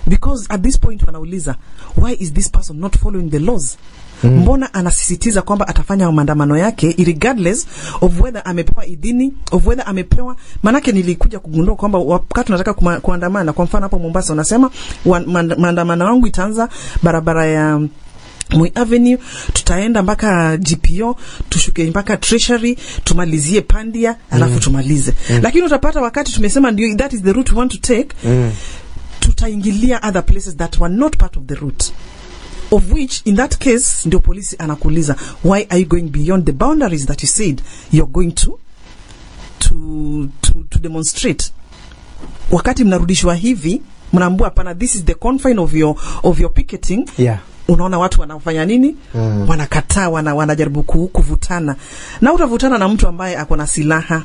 because at this point wanauliza, why is this person not following the laws? Mbona anasisitiza kwamba atafanya maandamano yake regardless of whether amepewa idhini, of whether amepewa. Manake nilikuja kugundua kwamba wakati tunataka kuandamana, kwa mfano hapo Mombasa unasema maandamano yangu itaanza barabara ya Moi Avenue, tutaenda mpaka GPO, tushuke mpaka Treasury, tumalizie Pandia, alafu tumalize. Lakini utapata wakati tumesema ndio that is the route we want to take, tutaingilia other places that were not part of the route, of which in that case ndio polisi anakuuliza, why are you going beyond the boundaries that you said you're going to demonstrate? Wakati mnarudishwa hivi, mnaambua hapana, this is the confine of your picketing. Unaona watu wanafanya nini? Wanakataa, wanajaribu kuvutana. Na utavutana na mtu ambaye ako na silaha.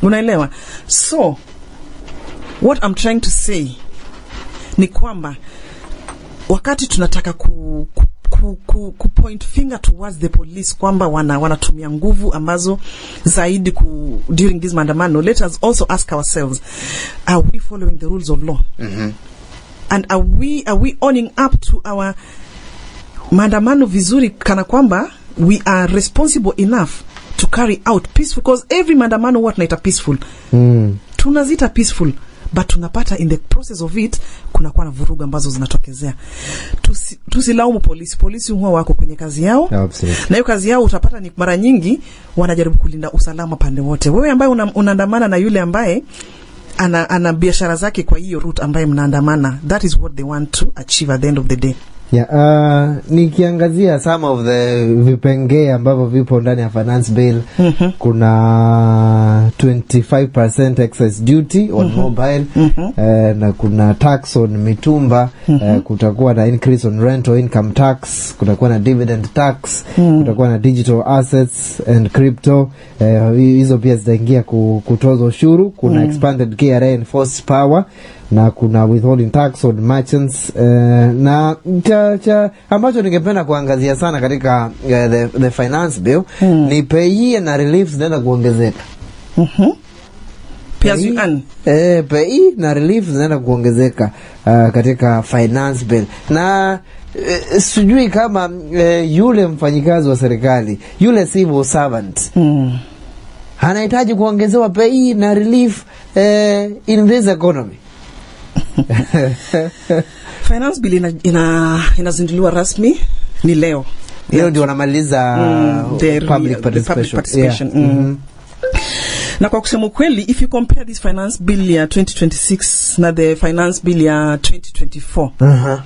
Unaelewa? So what I'm trying to say ni kwamba wakati tunataka ku point finger towards the police kwamba wanatumia nguvu ambazo zaidi during this maandamano, let us also ask ourselves, are we following the rules of law? And are we owning up to our maandamano vizuri, kana kwamba we are responsible enough to carry out peaceful? Because every maandamano what naita peaceful, tunazita peaceful, but tunapata in the process of it kuna kwa na vurugu ambazo zinatokezea. Tusilaumu polisi huwa wako kwenye kazi yao. Absolutely. Na hiyo kazi yao utapata ni mara nyingi wanajaribu kulinda usalama pande wote. Wewe ambaye unaandamana na yule ambaye ana biashara zake kwa hiyo route ambaye mnaandamana, that is what they want to achieve at the end of the day. Nikiangazia some of the vipengee ambavyo vipo ndani ya finance bill, kuna 25% excess duty on mobile, na kuna tax on mitumba, kutakuwa na increase on rental income tax, kutakuwa na dividend tax, kutakuwa na digital assets and crypto, hizo pia zitaingia kutozwa ushuru, kuna expanded KRA enforced power, na kuna withholding tax on merchants, na ambacho ningependa kuangazia sana katika the finance bill ni pay na relief zinaenda kuongezeka. Pay na relief zinaenda kuongezeka katika finance bill. Na sijui kama yule mfanyikazi wa serikali, yule civil servant, anahitaji kuongezewa pay na relief in this economy. Finance bill inazinduliwa rasmi ni leo. Leo ndio wanamaliza public participation. Na kwa kusema kweli, if you compare this finance bill ya 2026 na the finance bill ya 2024,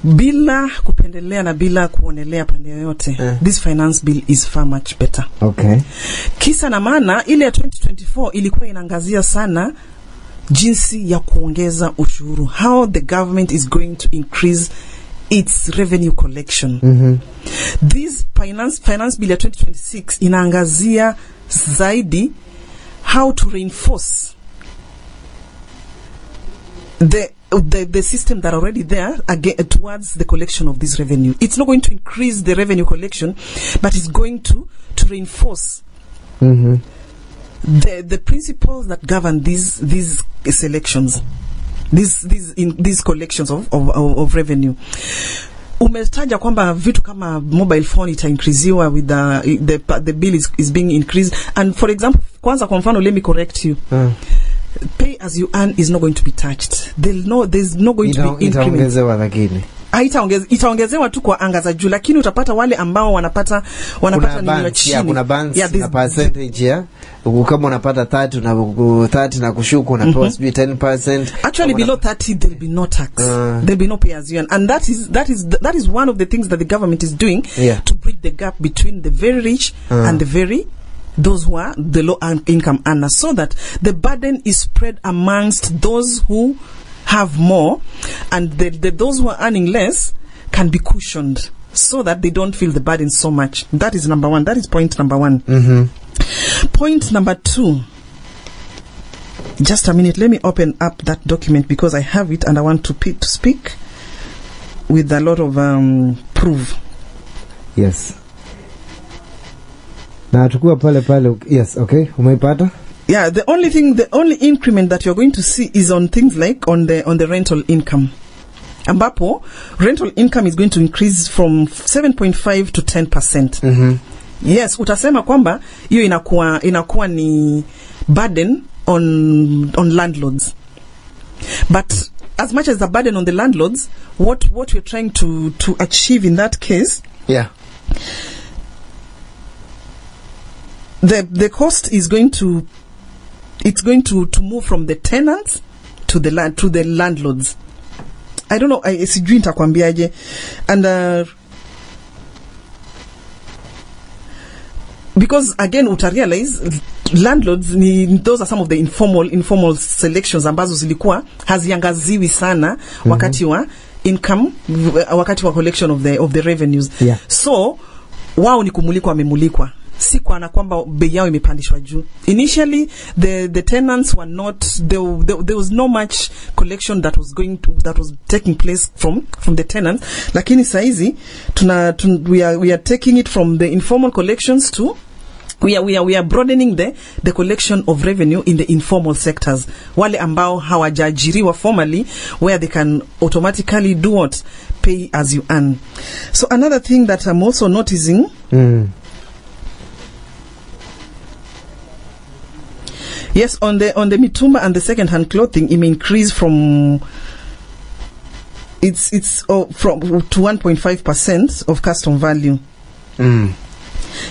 bila kupendelea na bila kuonelea pande yoyote, this finance bill is far much better. Kisa na maana ile ya 2024 ilikuwa inaangazia sana jinsi ya kuongeza ushuru, how the government is going to increase its revenue collection. This finance bill ya 2026 inaangazia zaidi how to reinforce the system that are already there again towards the collection of this revenue. It's not going to increase the revenue collection, but it's going to reinforce the principles that govern these selections, these collections of revenue. Umetaja kwamba vitu kama mobile phone ita-increasiwa with the bill is being increased. And for example, kwanza kwa mfano, let me correct you. Pay as you earn is not going to be touched. There's not going to be increment. itaongezewa tu kwa anga za juu, lakini utapata wale ambao wanapata nini chini. Kuna bands na percentage ya kama unapata 30 na kushuku unapewa sijui 10%. Actually below 30 there'll be no tax. There'll be no pay as you earn, and that is one of the things that the government is doing to bridge the gap between the very rich and those who are the low income earners, so that the burden is spread amongst those who have more, and those who are earning less can be cushioned so that they don't feel the burden so much. That is number one. That is point number one. Point number two. Just a minute. Let me open up that document because I have it and I want to speak with a lot of proof. Yes. Na tukua pale. Yes, okay. Umeipata? Yeah, the only increment that you're going to see is on things like on the rental income. Ambapo rental income is going to increase from 7.5 to 10%. Yes, utasema kwamba hiyo inakuwa ni burden on landlords. But as much as the burden on the landlords, what we're trying to achieve in that case, the cost is going to move from the tenants to the landlords. I don't know, sijui nitakwambiaje. And because again utarealize landlords those are some of the informal selections ambazo zilikuwa haziangaziwi sana wakati wa income, wakati wa collection of the revenues. So wao ni kumulikwa si kwa na kwamba bei yao imepandishwa juu. Initially the tenants were not there was no much collection that was taking place from the tenants, lakini saizi we are taking it from the informal collections to we are broadening the collection of revenue in the informal sectors, wale ambao hawajaajiriwa formally, where they can automatically do what, pay as you earn. So another thing that I'm also noticing yes, on the mitumba and the second hand clothing, it may increase from from to 1.5% of custom value.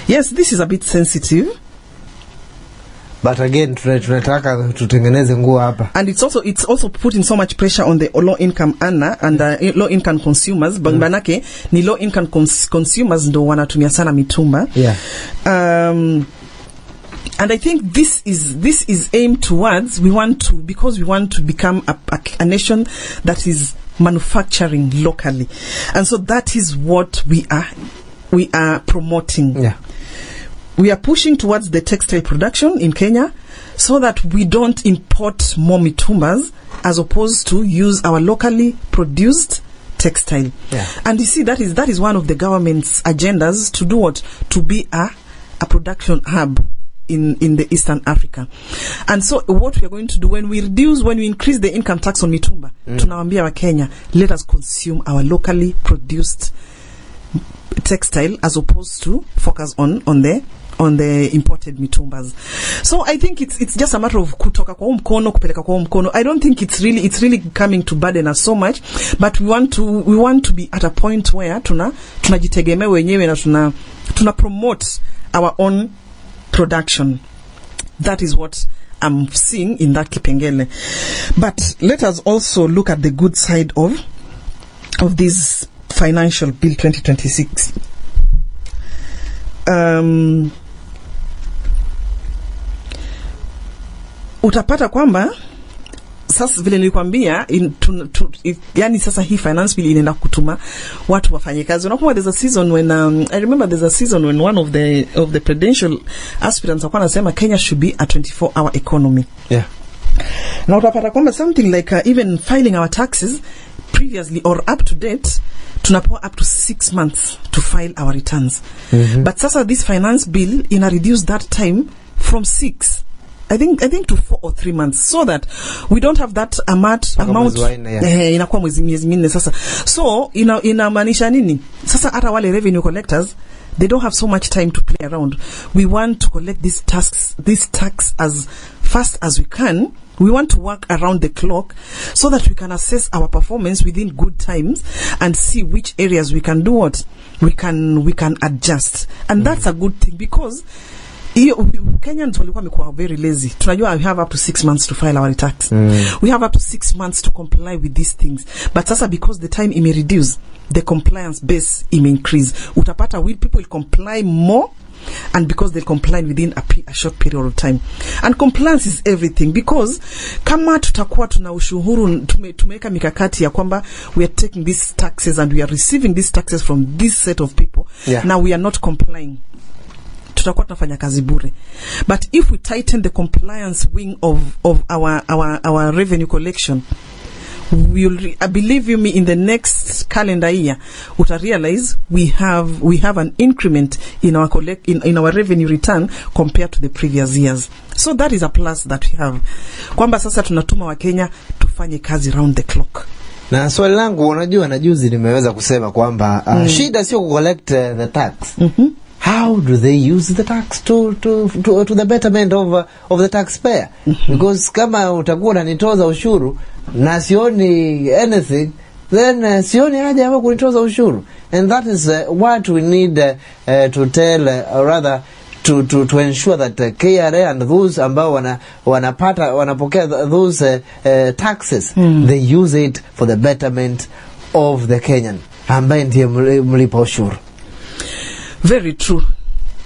Yes, this is a bit sensitive. But again, tunataka tutengeneze nguo hapa. And it's also putting so much pressure on the low income earner and low income consumers. Manake ni low income consumers ndo wanatumia sana mitumba. And I think this is aimed towards because we want to become a nation that is manufacturing locally, and so that is what we are promoting. We are pushing towards the textile production in Kenya, so that we don't import more mitumbas as opposed to use our locally produced textile. And you see, that is one of the government's agendas, to do what, to be a production hub in the Eastern Africa. And so what we are going to do when we increase the income tax on mitumba, tunawaambia wa Kenya, let us consume our locally produced textile as opposed to focus on the imported mitumbas. So I think it's just a matter of kutoka kwa mkono kupeleka kwa mkono. I don't think it's really coming to burden us so much, but we want to be at a point where tunajitegemea wenyewe na tuna promote our own production. That is what I'm seeing in that kipengele. But let us also look at the good side of this financial bill 2026. Utapata kwamba sasa vile nilikwambia yani sasa hii finance bill inaenda kutuma watu wafanye kazi. Unakumbuka there's a season when I remember there's a season when one of the presidential aspirants alikuwa anasema Kenya should be a 24-hour economy. Na utapata kwamba something like even filing our taxes previously or up to date, tunapewa up to 6 months to file our returns. But sasa this finance bill ina reduce that time from 6 I think to 4 or 3 months, so that we don't have that amount inakuwa miezi minne sasa. So inamaanisha nini sasa? Hata wale revenue collectors, they don't have so much time to play around. We want to collect this tax as fast as we can, We want to work around the clock so that we can assess our performance within good times and see which areas we can do what we can adjust. And that's a good thing, because Kenyans walikuwa wamekuwa very lazy. Tunajua we have up to 6 months to file our tax. We have up to 6 months to comply with these things. But sasa, because the time ime reduce, the compliance base ime increase. Utapata people will comply more, and because they comply within a short period of time. And compliance is everything, because kama tutakuwa tuna ushuru, tumeweka mikakati ya kwamba we are taking these taxes and we are receiving these taxes from this set of people, now we are not complying, tutakuwa tunafanya kazi bure. But if we tighten the compliance wing of our revenue collection, I believe you me, in the next calendar year, uta realize we have an increment in our in our revenue return compared to the previous years. So that is a plus that we have. Kwamba sasa tunatuma wa Kenya tufanye kazi round the clock. Na swali langu, unajua na juzi nimeweza kusema kwamba shida sio collect the tax. How do they use the tax to the betterment of the taxpayer? Because kama utakuwa unanitoza ushuru na sioni anything, then sioni haja ya kunitoza ushuru. And that is what we need to tell, or rather to ensure that KRA and those ambao wanapokea those taxes, they use it for the betterment of the Kenyan ambaye ndiye mlipa ushuru. Very true.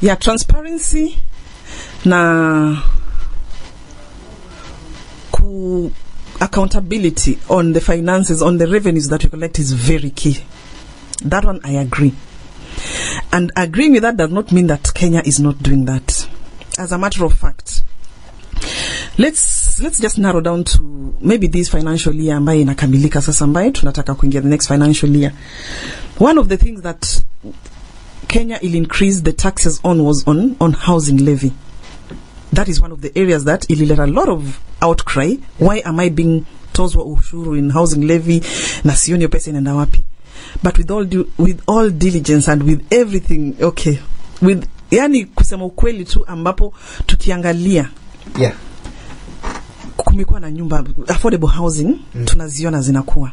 Yeah, transparency na accountability on the finances, on the revenues that you collect is very key. That one I agree. And agreeing with that does not mean that Kenya is not doing that. As a matter of fact, let's just narrow down to maybe this financial year ambaye inakamilika sasa, ambaye tunataka kuingia the next financial year. One of the things that Kenya will increase the taxes on was on housing levy. That is one of the areas that will let a lot of outcry. Why am I being tozwa ushuru in housing levy? Na sioni pesa inaenda wapi? But with all diligence and with everything, okay, with yani kusema ukweli tu, ambapo tukiangalia kumekuwa na nyumba affordable housing, tunaziona zinakuwa.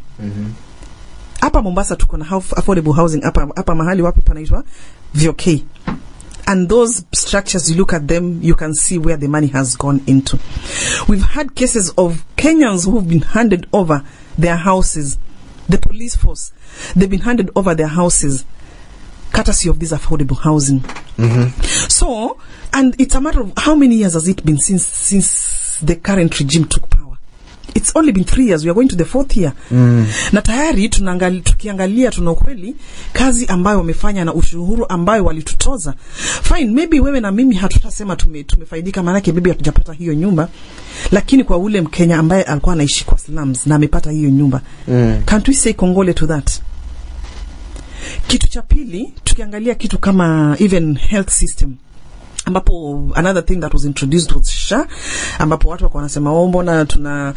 Hapa Mombasa tuko na affordable housing hapa mahali wapi panaitwa VOK. And those structures, you look at them, you can see where the money has gone into. We've had cases of Kenyans who've been handed over their houses. The police force, they've been handed over their houses courtesy of this affordable housing. So, and it's a matter of how many years has it been since the current regime took power? It's only been 3 years. We are going to the 4th year. Na tayari tukiangalia tuna ukweli kazi ambayo wamefanya na ushuru ambayo walitutoza. Fine, maybe wewe na mimi hatutasema tumefaidika, maana yake maybe hatujapata hiyo nyumba, lakini kwa ule Mkenya ambaye alikuwa anaishi kwa slums na amepata hiyo nyumba, can't we say kongole to that? Kitu cha pili, tukiangalia kitu kama even health system, ambapo another thing that was introduced was SHA, ambapo watu wako wanasema mbona tuna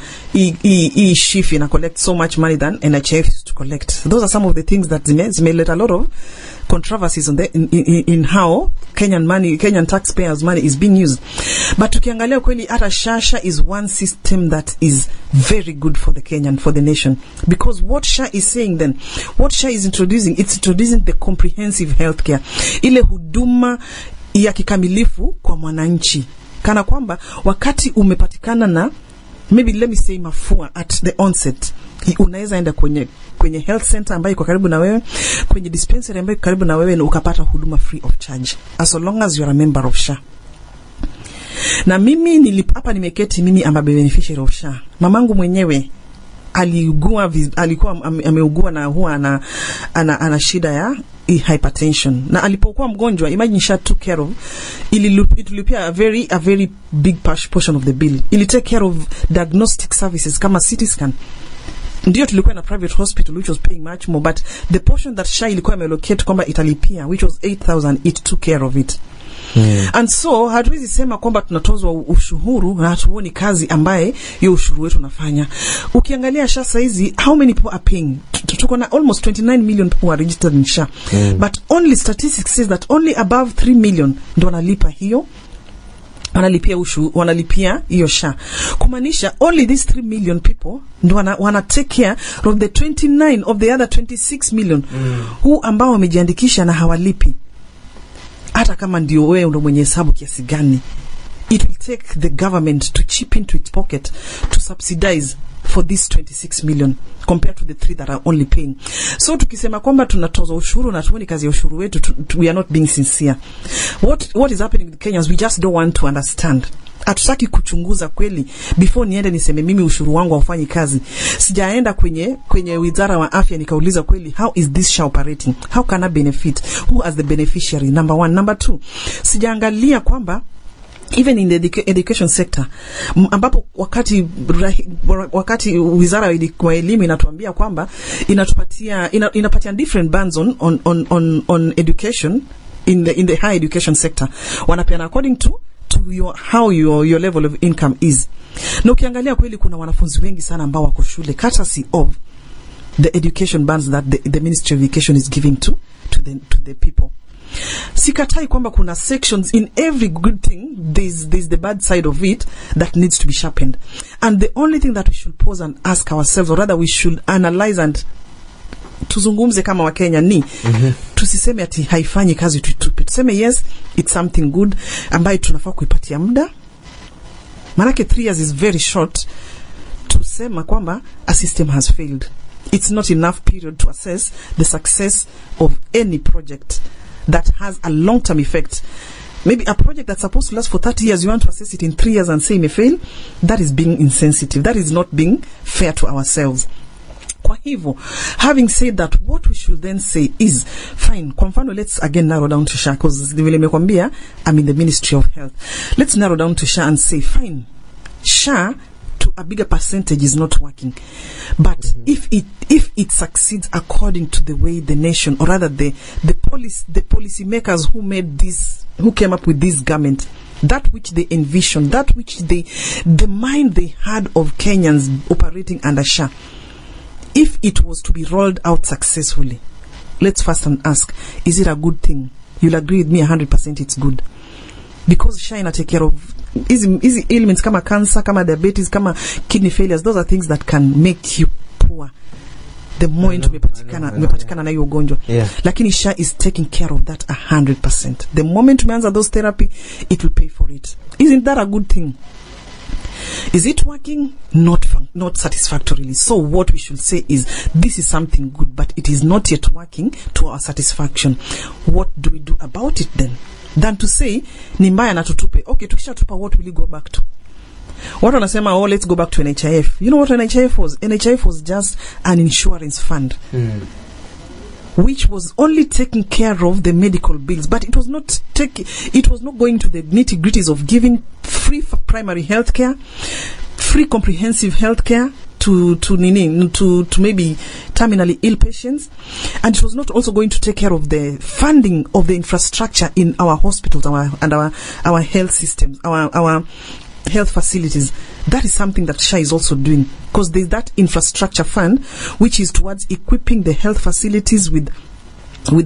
SHIF ina collect so much money than NHIF used to collect. Those are some of the things that may let a lot of controversies on in how Kenyan taxpayers' money is being used. But tukiangalia kweli, hata SHA is one system that is very good for the Kenyan, for the nation, because what SHA is saying then, what SHA is introducing, it's introducing the comprehensive healthcare, ile huduma ya kikamilifu kwa mwananchi, kana kwamba wakati umepatikana na maybe let me say mafua at the onset, unaweza enda kwenye health center ambayo iko karibu na wewe, kwenye dispensary ambayo iko karibu na wewe, na ukapata huduma free of charge as long as you are a member of SHA. Na mimi hapa nimeketi, mimi am a beneficiary of SHA. Mamangu mwenyewe alikuwa ameugua na huwa ana shida ya hypertension, na alipokuwa mgonjwa, imagine SHA took care of, ililipia a very big portion of the bill. Ili take care of diagnostic services kama CT scan. Ndio tulikuwa na private hospital which was paying much more, but the portion that SHA ilikuwa imeallocate kwamba italipia, which was 8,000, it took care of it. And so hatuwezi sema kwamba tunatozwa ushuru na hatuoni kazi ambaye hiyo ushuru wetu unafanya. Ukiangalia SHA saizi, how many people are paying? Tuko na almost 29 million people are registered in SHA. But only statistics says that only above 3 million ndo wanalipa hiyo wanalipia hiyo SHA, kumaanisha only these 3 million people ndio wana take care of the 29 of the other 26 million who ambao wamejiandikisha na hawalipi. Hata kama ndio wewe ndio mwenye hesabu kiasi gani, it will take the government to chip into its pocket to subsidize for this 26 million compared to the 3 that are only paying. So tukisema kwamba tunatoza ushuru na tuone kazi ya ushuru wetu, we are not being sincere. What is happening with Kenyans, we just don't want to understand. Hatutaki kuchunguza kweli before niende niseme mimi ushuru wangu haufanyi kazi. Sijaenda kwenye wizara wa afya nikauliza kweli how is this SHA operating, how can I benefit, who as the beneficiary, number 1. Number 2, sijaangalia kwamba even in the education sector ambapo wakati wizara wa elimu inatuambia kwamba inapatia different bans on education in the higher education sector, wanapeana according to how your level of income is. Na ukiangalia kweli kuna wanafunzi wengi sana ambao wako shule courtesy of the education bans that the Ministry of Education is giving to the people. Sikatai kwamba kuna sections in every good thing, there's the bad side of it that needs to be sharpened. And the only thing that we should pause and ask ourselves, or rather we should analyze and tuzungumze kama Wakenya ni tusiseme ati haifanyi kazi, tuseme yes it's something good ambayo tunafaa kuipatia muda. Manake 3 years is very short to sema kwamba a system has failed. It's not enough period to assess the success of any project that has a long-term effect. Maybe a project that's supposed to last for 30 years, you want to assess it in 3 years and say it may fail. That is being insensitive. That is not being fair to ourselves. Kwa hivyo, having said that, what we should then say is, fine, kwa mfano, let's again narrow down to SHA, because vile nimekwambia, I'm in the Ministry of Health. Let's narrow down to SHA and say, fine, SHA to a bigger percentage is not working. But if it succeeds according to the way the nation, or rather the policy makers who came up with this government, that which they envisioned, that which the mind they had of Kenyans operating under SHA, if it was to be rolled out successfully, let's first and ask, is it a good thing? You'll agree with me 100% it's good. Because SHA ina take care of easy ailments kama cancer, kama diabetes, kama kidney failures. Those are things that can make you poor the more umepatikana na hiyo ugonjwa. Lakini SHA is taking care of that 100%. The moment umeanza those therapy, it will pay for it. Isn't that a good thing? Is it working? Not satisfactorily. So what we should say is, this is something good, but it is not yet working to our satisfaction. What do we do about it then? Than to say, ni mbaya na tutupe. Okay, tukishatupa, what will you go back to? Watu wanasema, oh, let's go back to NHIF. You know what NHIF was? NHIF was just an insurance fund. Which was only taking care of the medical bills, but it was not going to the nitty-gritties of giving free primary health care, free comprehensive health care to maybe terminally ill patients, and it was not also going to take care of the funding of the infrastructure in our hospitals, our health systems, our health facilities. That is something that SHA is also doing, because there's that infrastructure fund which is towards equipping the health facilities with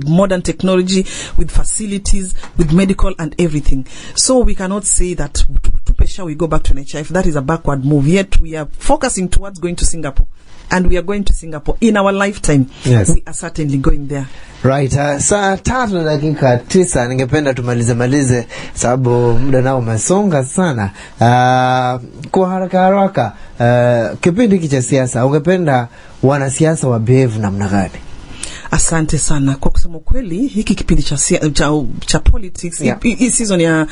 modern technology, with facilities, with medical and everything. So we cannot say that to SHA we go back to NHIF. That is a backward move. Yet we are focusing towards going to Singapore, and we are going to Singapore in our lifetime. Yes. We are certainly going there. Right. Saa 3:09 ningependa tumalize sababu muda nao umesonga sana. Kwa haraka kipindi hiki cha siasa, ungependa wanasiasa wa behave namna gani? Asante sana. Kwa kusema kweli, hiki kipindi cha politics, hii season ya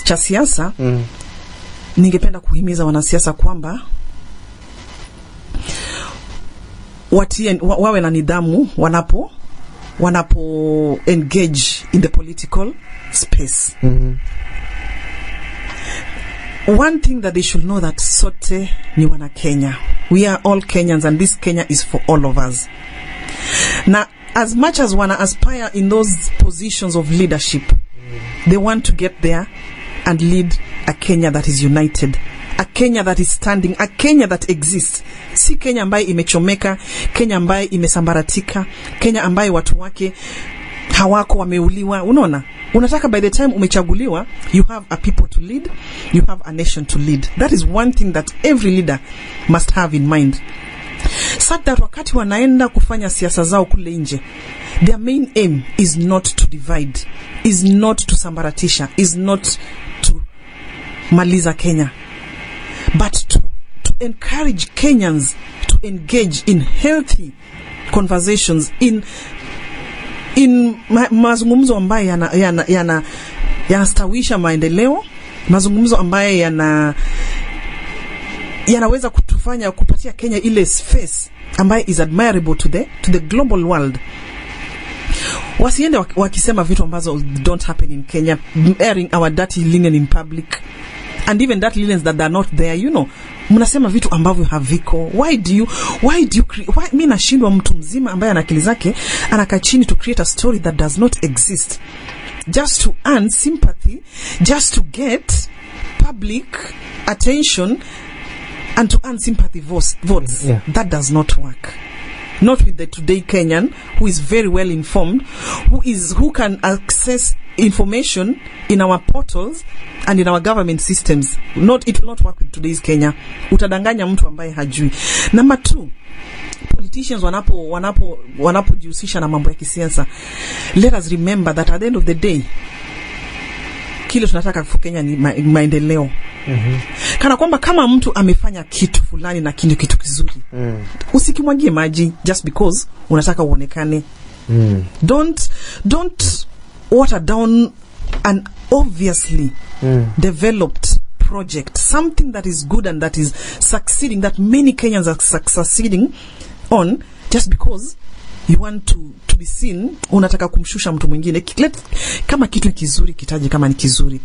cha siasa, ningependa kuhimiza wanasiasa kwamba wawe na nidhamu wanapo engage in the political space. One thing that they should know, that sote ni wana Kenya. We are all Kenyans, and this Kenya is for all of us. Now, as much as wanna aspire in those positions of leadership, they want to get there and lead a Kenya that is united, a Kenya that is standing, a Kenya that exists. Si Kenya ambaye imechomeka, Kenya ambaye imesambaratika, Kenya ambaye watu wake hawako, wameuliwa. Unaona, unataka by the time umechaguliwa, you have a people to lead, you have a nation to lead. That is one thing that every leader must have in mind. Such that wakati wanaenda kufanya siasa zao kule nje, their main aim is not to divide, is not to sambaratisha, is not to maliza Kenya, but to encourage Kenyans to engage in healthy conversations, in mazungumzo ambayo yanastawisha maendeleo, mazungumzo ambayo yanaweza kutufanya kupatia Kenya ile space ambayo is admirable to the global world. Wasiende wakisema vitu ambazo don't happen in Kenya, airing our dirty linen in public, and even that linens that are not there, you know. Mnasema vitu ambavyo haviko. Why mimi nashindwa mtu mzima ambaye ana akili zake anakaa chini to create a story that does not exist, just to earn sympathy, just to get public attention and to earn sympathy votes. Yeah. That does not work. Not with the today Kenyan who is very well informed, who can access information in our portals and in our government systems. It will not work with today's Kenya. Utadanganya mtu ambaye hajui. Number 2, politicians wanapojihusisha na mambo ya kisiasa, let us remember that at the end of the day, kile tunataka kwa Kenya ni maendeleo. Kana kwamba kama mtu amefanya kitu fulani na kitu kizuri, usikimwagie maji just because unataka uonekane. Don't water down an obviously developed project, something that is good and that is succeeding, that many Kenyans are succeeding on, just because you want to be seen. Unataka kumshusha mtu mwingine. Kama kitu kizuri kitaje kama ni kizuri,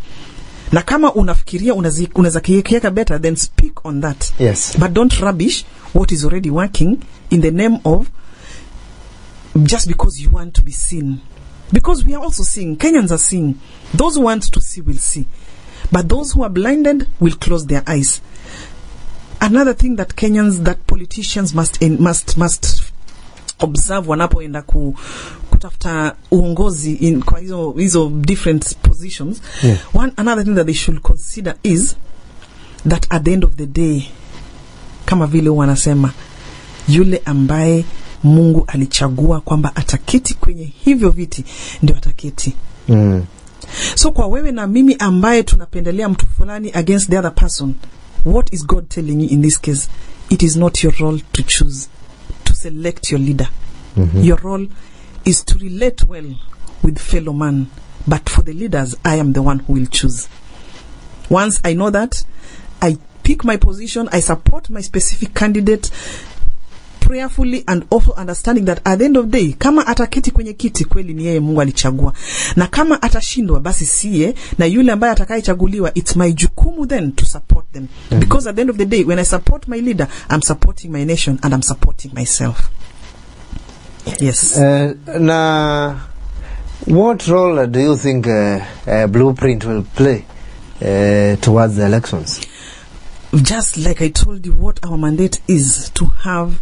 na kama unafikiria unaweza kiweka better, then speak on that. Yes. But don't rubbish what is already working in the name of just because you want to be seen. Because we are also seeing, Kenyans are seeing. Those who want to see will see, but those who are blinded will close their eyes. Another thing that politicians must observe wanapoenda kutafuta uongozi kwa hizo different positions. Yeah. Another thing that they should consider is that at the end of the day, kama vile wanasema, yule ambaye Mungu alichagua kwamba ataketi kwenye hivyo viti ndio ataketi. So kwa wewe na mimi ambaye tunapendelea mtu fulani against the other person, what is God telling you in this case? It is not your role to choose, to select your leader. Your role is to relate well with fellow man. But for the leaders, I am the one who will choose. Once I know that, I pick my position, I support my specific candidate prayerfully, and also understanding that at the end of the day, kama ataketi kwenye kiti, kweli ni yeye Mungu alichagua. Na kama atashindwa, basi siye, na yule ambaye atakayechaguliwa, it's my jukumu then to support them. Because at the end of the day, when I support my leader, I'm supporting my nation and I'm supporting myself. Yes. Now, what role do you think Blueprint will play towards the elections? Just like I told you, what our mandate is to have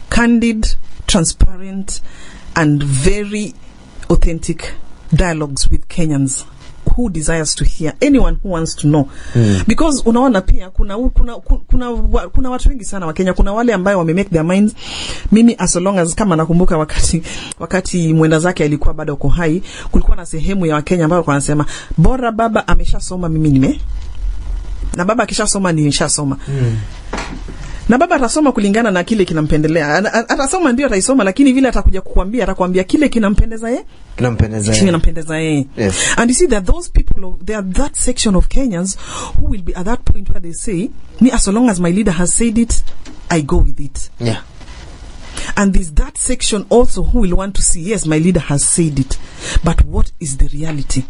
candid, transparent, and very authentic dialogues with Kenyans who desires to hear, anyone who wants to know. Because unaona pia kuna watu wengi sana wa Kenya, kuna wale ambao wame make their minds. Mimi as long as, kama nakumbuka wakati mwenda zake alikuwa bado uko hai, kulikuwa na sehemu ya Wakenya ambao wanasema bora baba ameshasoma mimi na baba akishasoma nimeshasoma. Na baba atasoma kulingana na kile kinampendelea. Atasoma ndio ataisoma, lakini vile atakwambia kile kinampendeza yeye. Yes. And you see that those people, there are that section of Kenyans who will be at that point where they say, me, as long as my leader has said it, I go with it. Yeah. And there's that section also who will want to see, yes, my leader has said it, but what is the reality?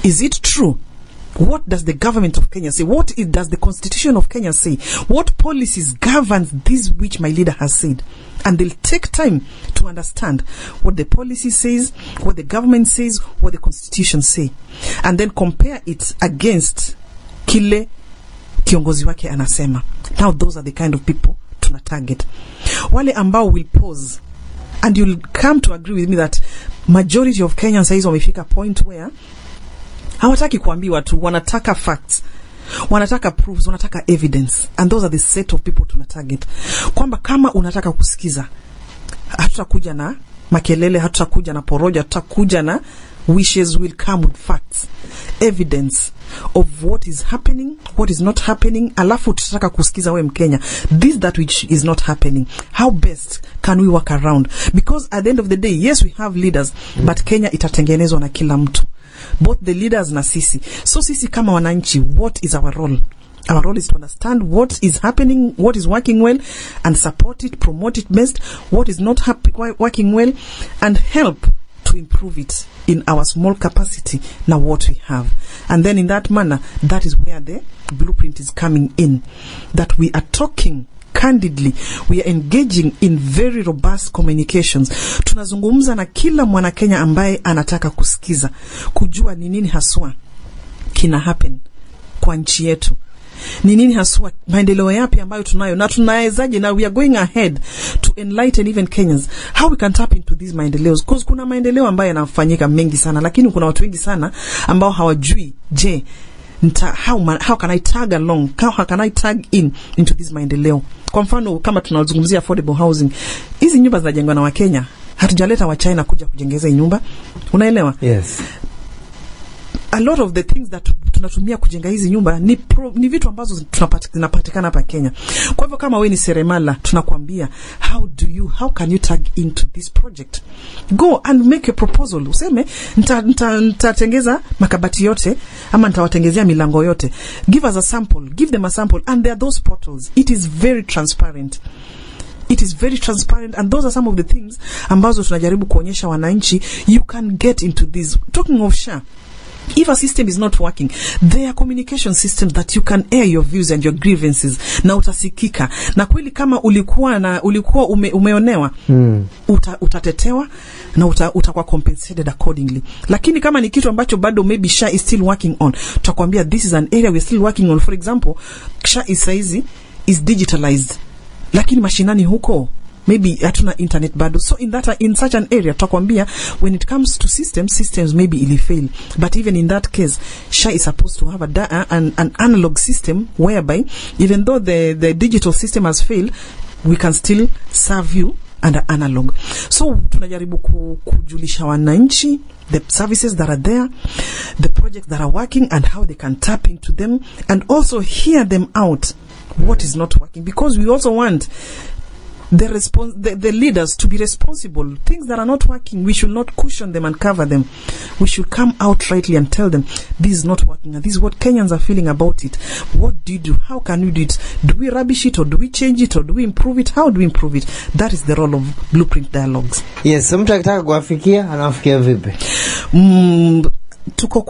Is it true? What does the government of Kenya say? Does the constitution of Kenya say? What policies governs this which my leader has said? And they'll take time to understand what the policy says, what the government says, what the constitution say, and then compare it against kile kiongozi wake anasema. Now those are the kind of people tuna target. Wale ambao will pause, and you'll come to agree with me that majority of Kenyans saizi wamefika point where hawataki kuambiwa tu, wanataka facts, wanataka proofs, wanataka evidence, and those are the set of people tuna target. Kwamba kama unataka kusikiza, hatutakuja na makelele, hatutakuja na poroja, hatutakuja na wishes, will come with facts, evidence of what is happening, what is not happening. Alafu tutataka kusikiza we Mkenya, this that which is not happening, how best can we work around? Because at the end of the day, yes, we have leaders, but Kenya itatengenezwa na kila mtu, both the leaders na sisi. So sisi kama wananchi, what is our role? Our role is to understand what is happening, what is working well, and support it, promote it best, what is not working well, and help to improve it in our small capacity, now what we have. And then in that manner, that is where the blueprint is coming in, that we are talking candidly, we are engaging in very robust communications. Tunazungumza na kila mwana Kenya ambaye anataka kusikiza, kujua ni nini haswa kina happen kwa nchi yetu, ni nini haswa maendeleo yapi ambayo tunayo, na tunawezaje, na we are going ahead to enlighten even Kenyans how we can tap into these maendeleos, because kuna maendeleo ambayo yanafanyika mengi sana, lakini kuna watu wengi sana ambao hawajui, je, how can I tag along, how can I tag into this maendeleo. Kwa mfano kama tunazungumzia affordable housing, hizi nyumba zinajengwa na Wakenya, hatujaleta wa China kuja kujengeza nyumba, unaelewa? Yes. A lot of the things that tunatumia kujenga hizi nyumba ni vitu ambazo zinapatikana hapa Kenya. Kwa hivyo kama wewe ni seremala, tunakwambia how can you tag into this project? Go and make a proposal. Useme nitatengeza makabati yote ama nitawatengezea milango yote. Give us a sample, give them a sample, and there are those portals. It is very transparent. It is very transparent, and those are some of the things ambazo tunajaribu kuonyesha wananchi. You can get into this. Talking of SHA, if a system is not working, there are communication systems that you can air your views and your grievances, na utasikika. Na kweli kama ulikuwa umeonewa, utatetewa na utakuwa compensated accordingly. Lakini kama ni kitu ambacho bado maybe SHA is still working on, tutakwambia this is an area we're still working on. For example, SHA is digitalized, lakini mashinani huko maybe hatuna internet bado. So in such an area, tutakwambia when it comes to systems maybe ili fail. But even in that case, SHA is supposed to have an analog system whereby even though the digital system has failed, we can still serve you under analog. So tunajaribu kujulisha wananchi the services that are there, the projects that are working, and how they can tap into them, and also hear them out what is not working, because we also want the leaders to be responsible. Things that are not working, we should not cushion them and cover them. We should come out rightly and tell them this is not working, and this is what Kenyans are feeling about it. What do you do? How can we do it? Do we rubbish it, or do we change it, or do we improve it? How do we improve it? That is the role of Blueprint Dialogues. Yes, mtu akitaka kuafikia anafikia vipi? Tuko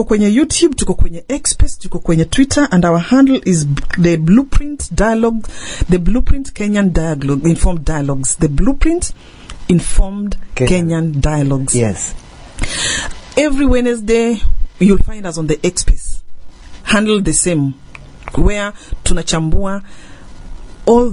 kwenye YouTube, tuko kwenye X-Space, tuko kwenye Twitter, and our handle is the Blueprint Dialogue, the Blueprint Kenyan Dialogue, Informed Dialogues, the Blueprint Informed Kenyan Dialogues. Yes. Every Wednesday you'll find us on the X-Space, handle the same, where tunachambua all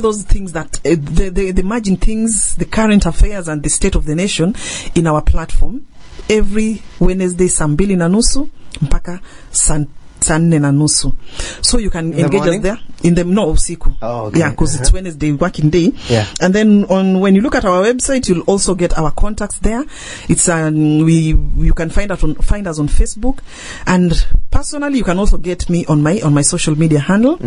those things that the emerging things, the current affairs, and the state of the nation in our platform every Wednesday saa 2:30 mpaka saa 4:30. So you can engage us there in the usiku. Oh, okay. Yeah, because it's Wednesday working day. Yeah. And then when you look at our website, you'll also get our contacts there. It's you can find us on Facebook, and personally you can also get me on my social media handle.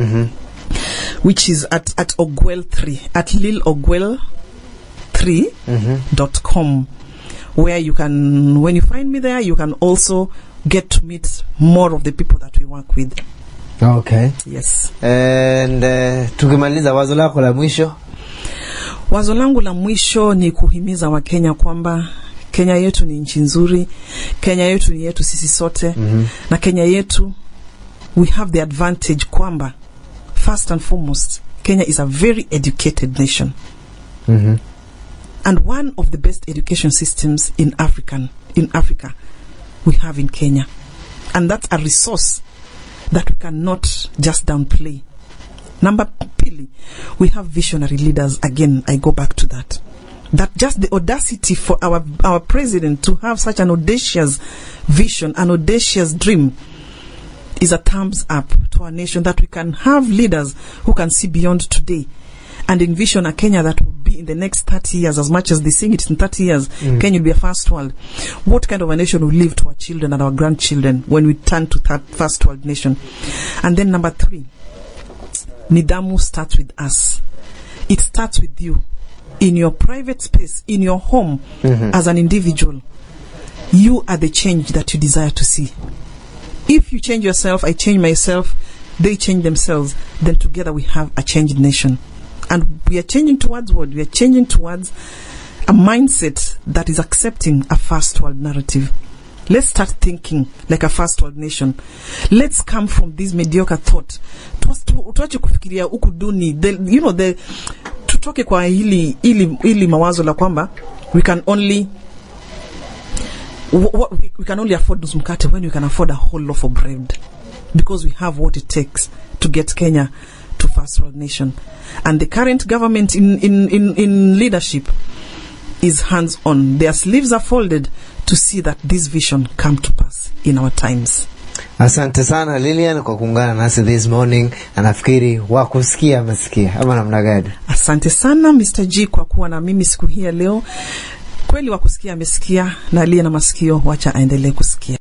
Which is at Ogwell3, at lilogwell3.com, where you can, when you find me there, you can also get to meet more of the people that we work with. Okay. Yes. And tukimaliza, wazo lako la mwisho? Wazo langu la mwisho ni kuhimiza Wakenya kwamba Kenya yetu ni nchi nzuri, Kenya yetu ni yetu sisi sote, na Kenya yetu, we have the advantage kwamba first and foremost, Kenya is a very educated nation. And one of the best education systems in Africa we have in Kenya. And that's a resource that we cannot just downplay. Number pili, we have visionary leaders. Again, I go back to that. that just the audacity for our president to have such an audacious vision, an audacious dream, is a thumbs up to our nation, that we can have leaders who can see beyond today and envision a Kenya that will be in the next 30 years, as much as they sing it in 30 years, Kenya will be a first world. What kind of a nation will live to our children and our grandchildren when we turn to that first world nation? And then number 3, Nidamu starts with us. It starts with you. In your private space, in your home, as an individual, you are the change that you desire to see. If you change yourself, I change myself, they change themselves, then together we have a changed nation. And we are changing towards what? We are changing towards a mindset that is accepting a first world narrative. Let's start thinking like a first world nation. Let's come from this mediocre thought. Tuache kufikiria huku duni. Tutoke kwa hili mawazo la kwamba we can only afford nusu mkate when we can afford a whole loaf of bread, because we have what it takes to get Kenya to first world nation. And the current government in leadership is hands on. Their sleeves are folded to see that this vision come to pass in our times. Asante sana Lilian kwa kuungana nasi this morning. Anafikiri wakusikia amesikia ama namna gani? Asante sana Mr. G kwa kuwa na mimi siku hii leo. Kweli wakusikia amesikia, na aliye na masikio wacha aendelee kusikia.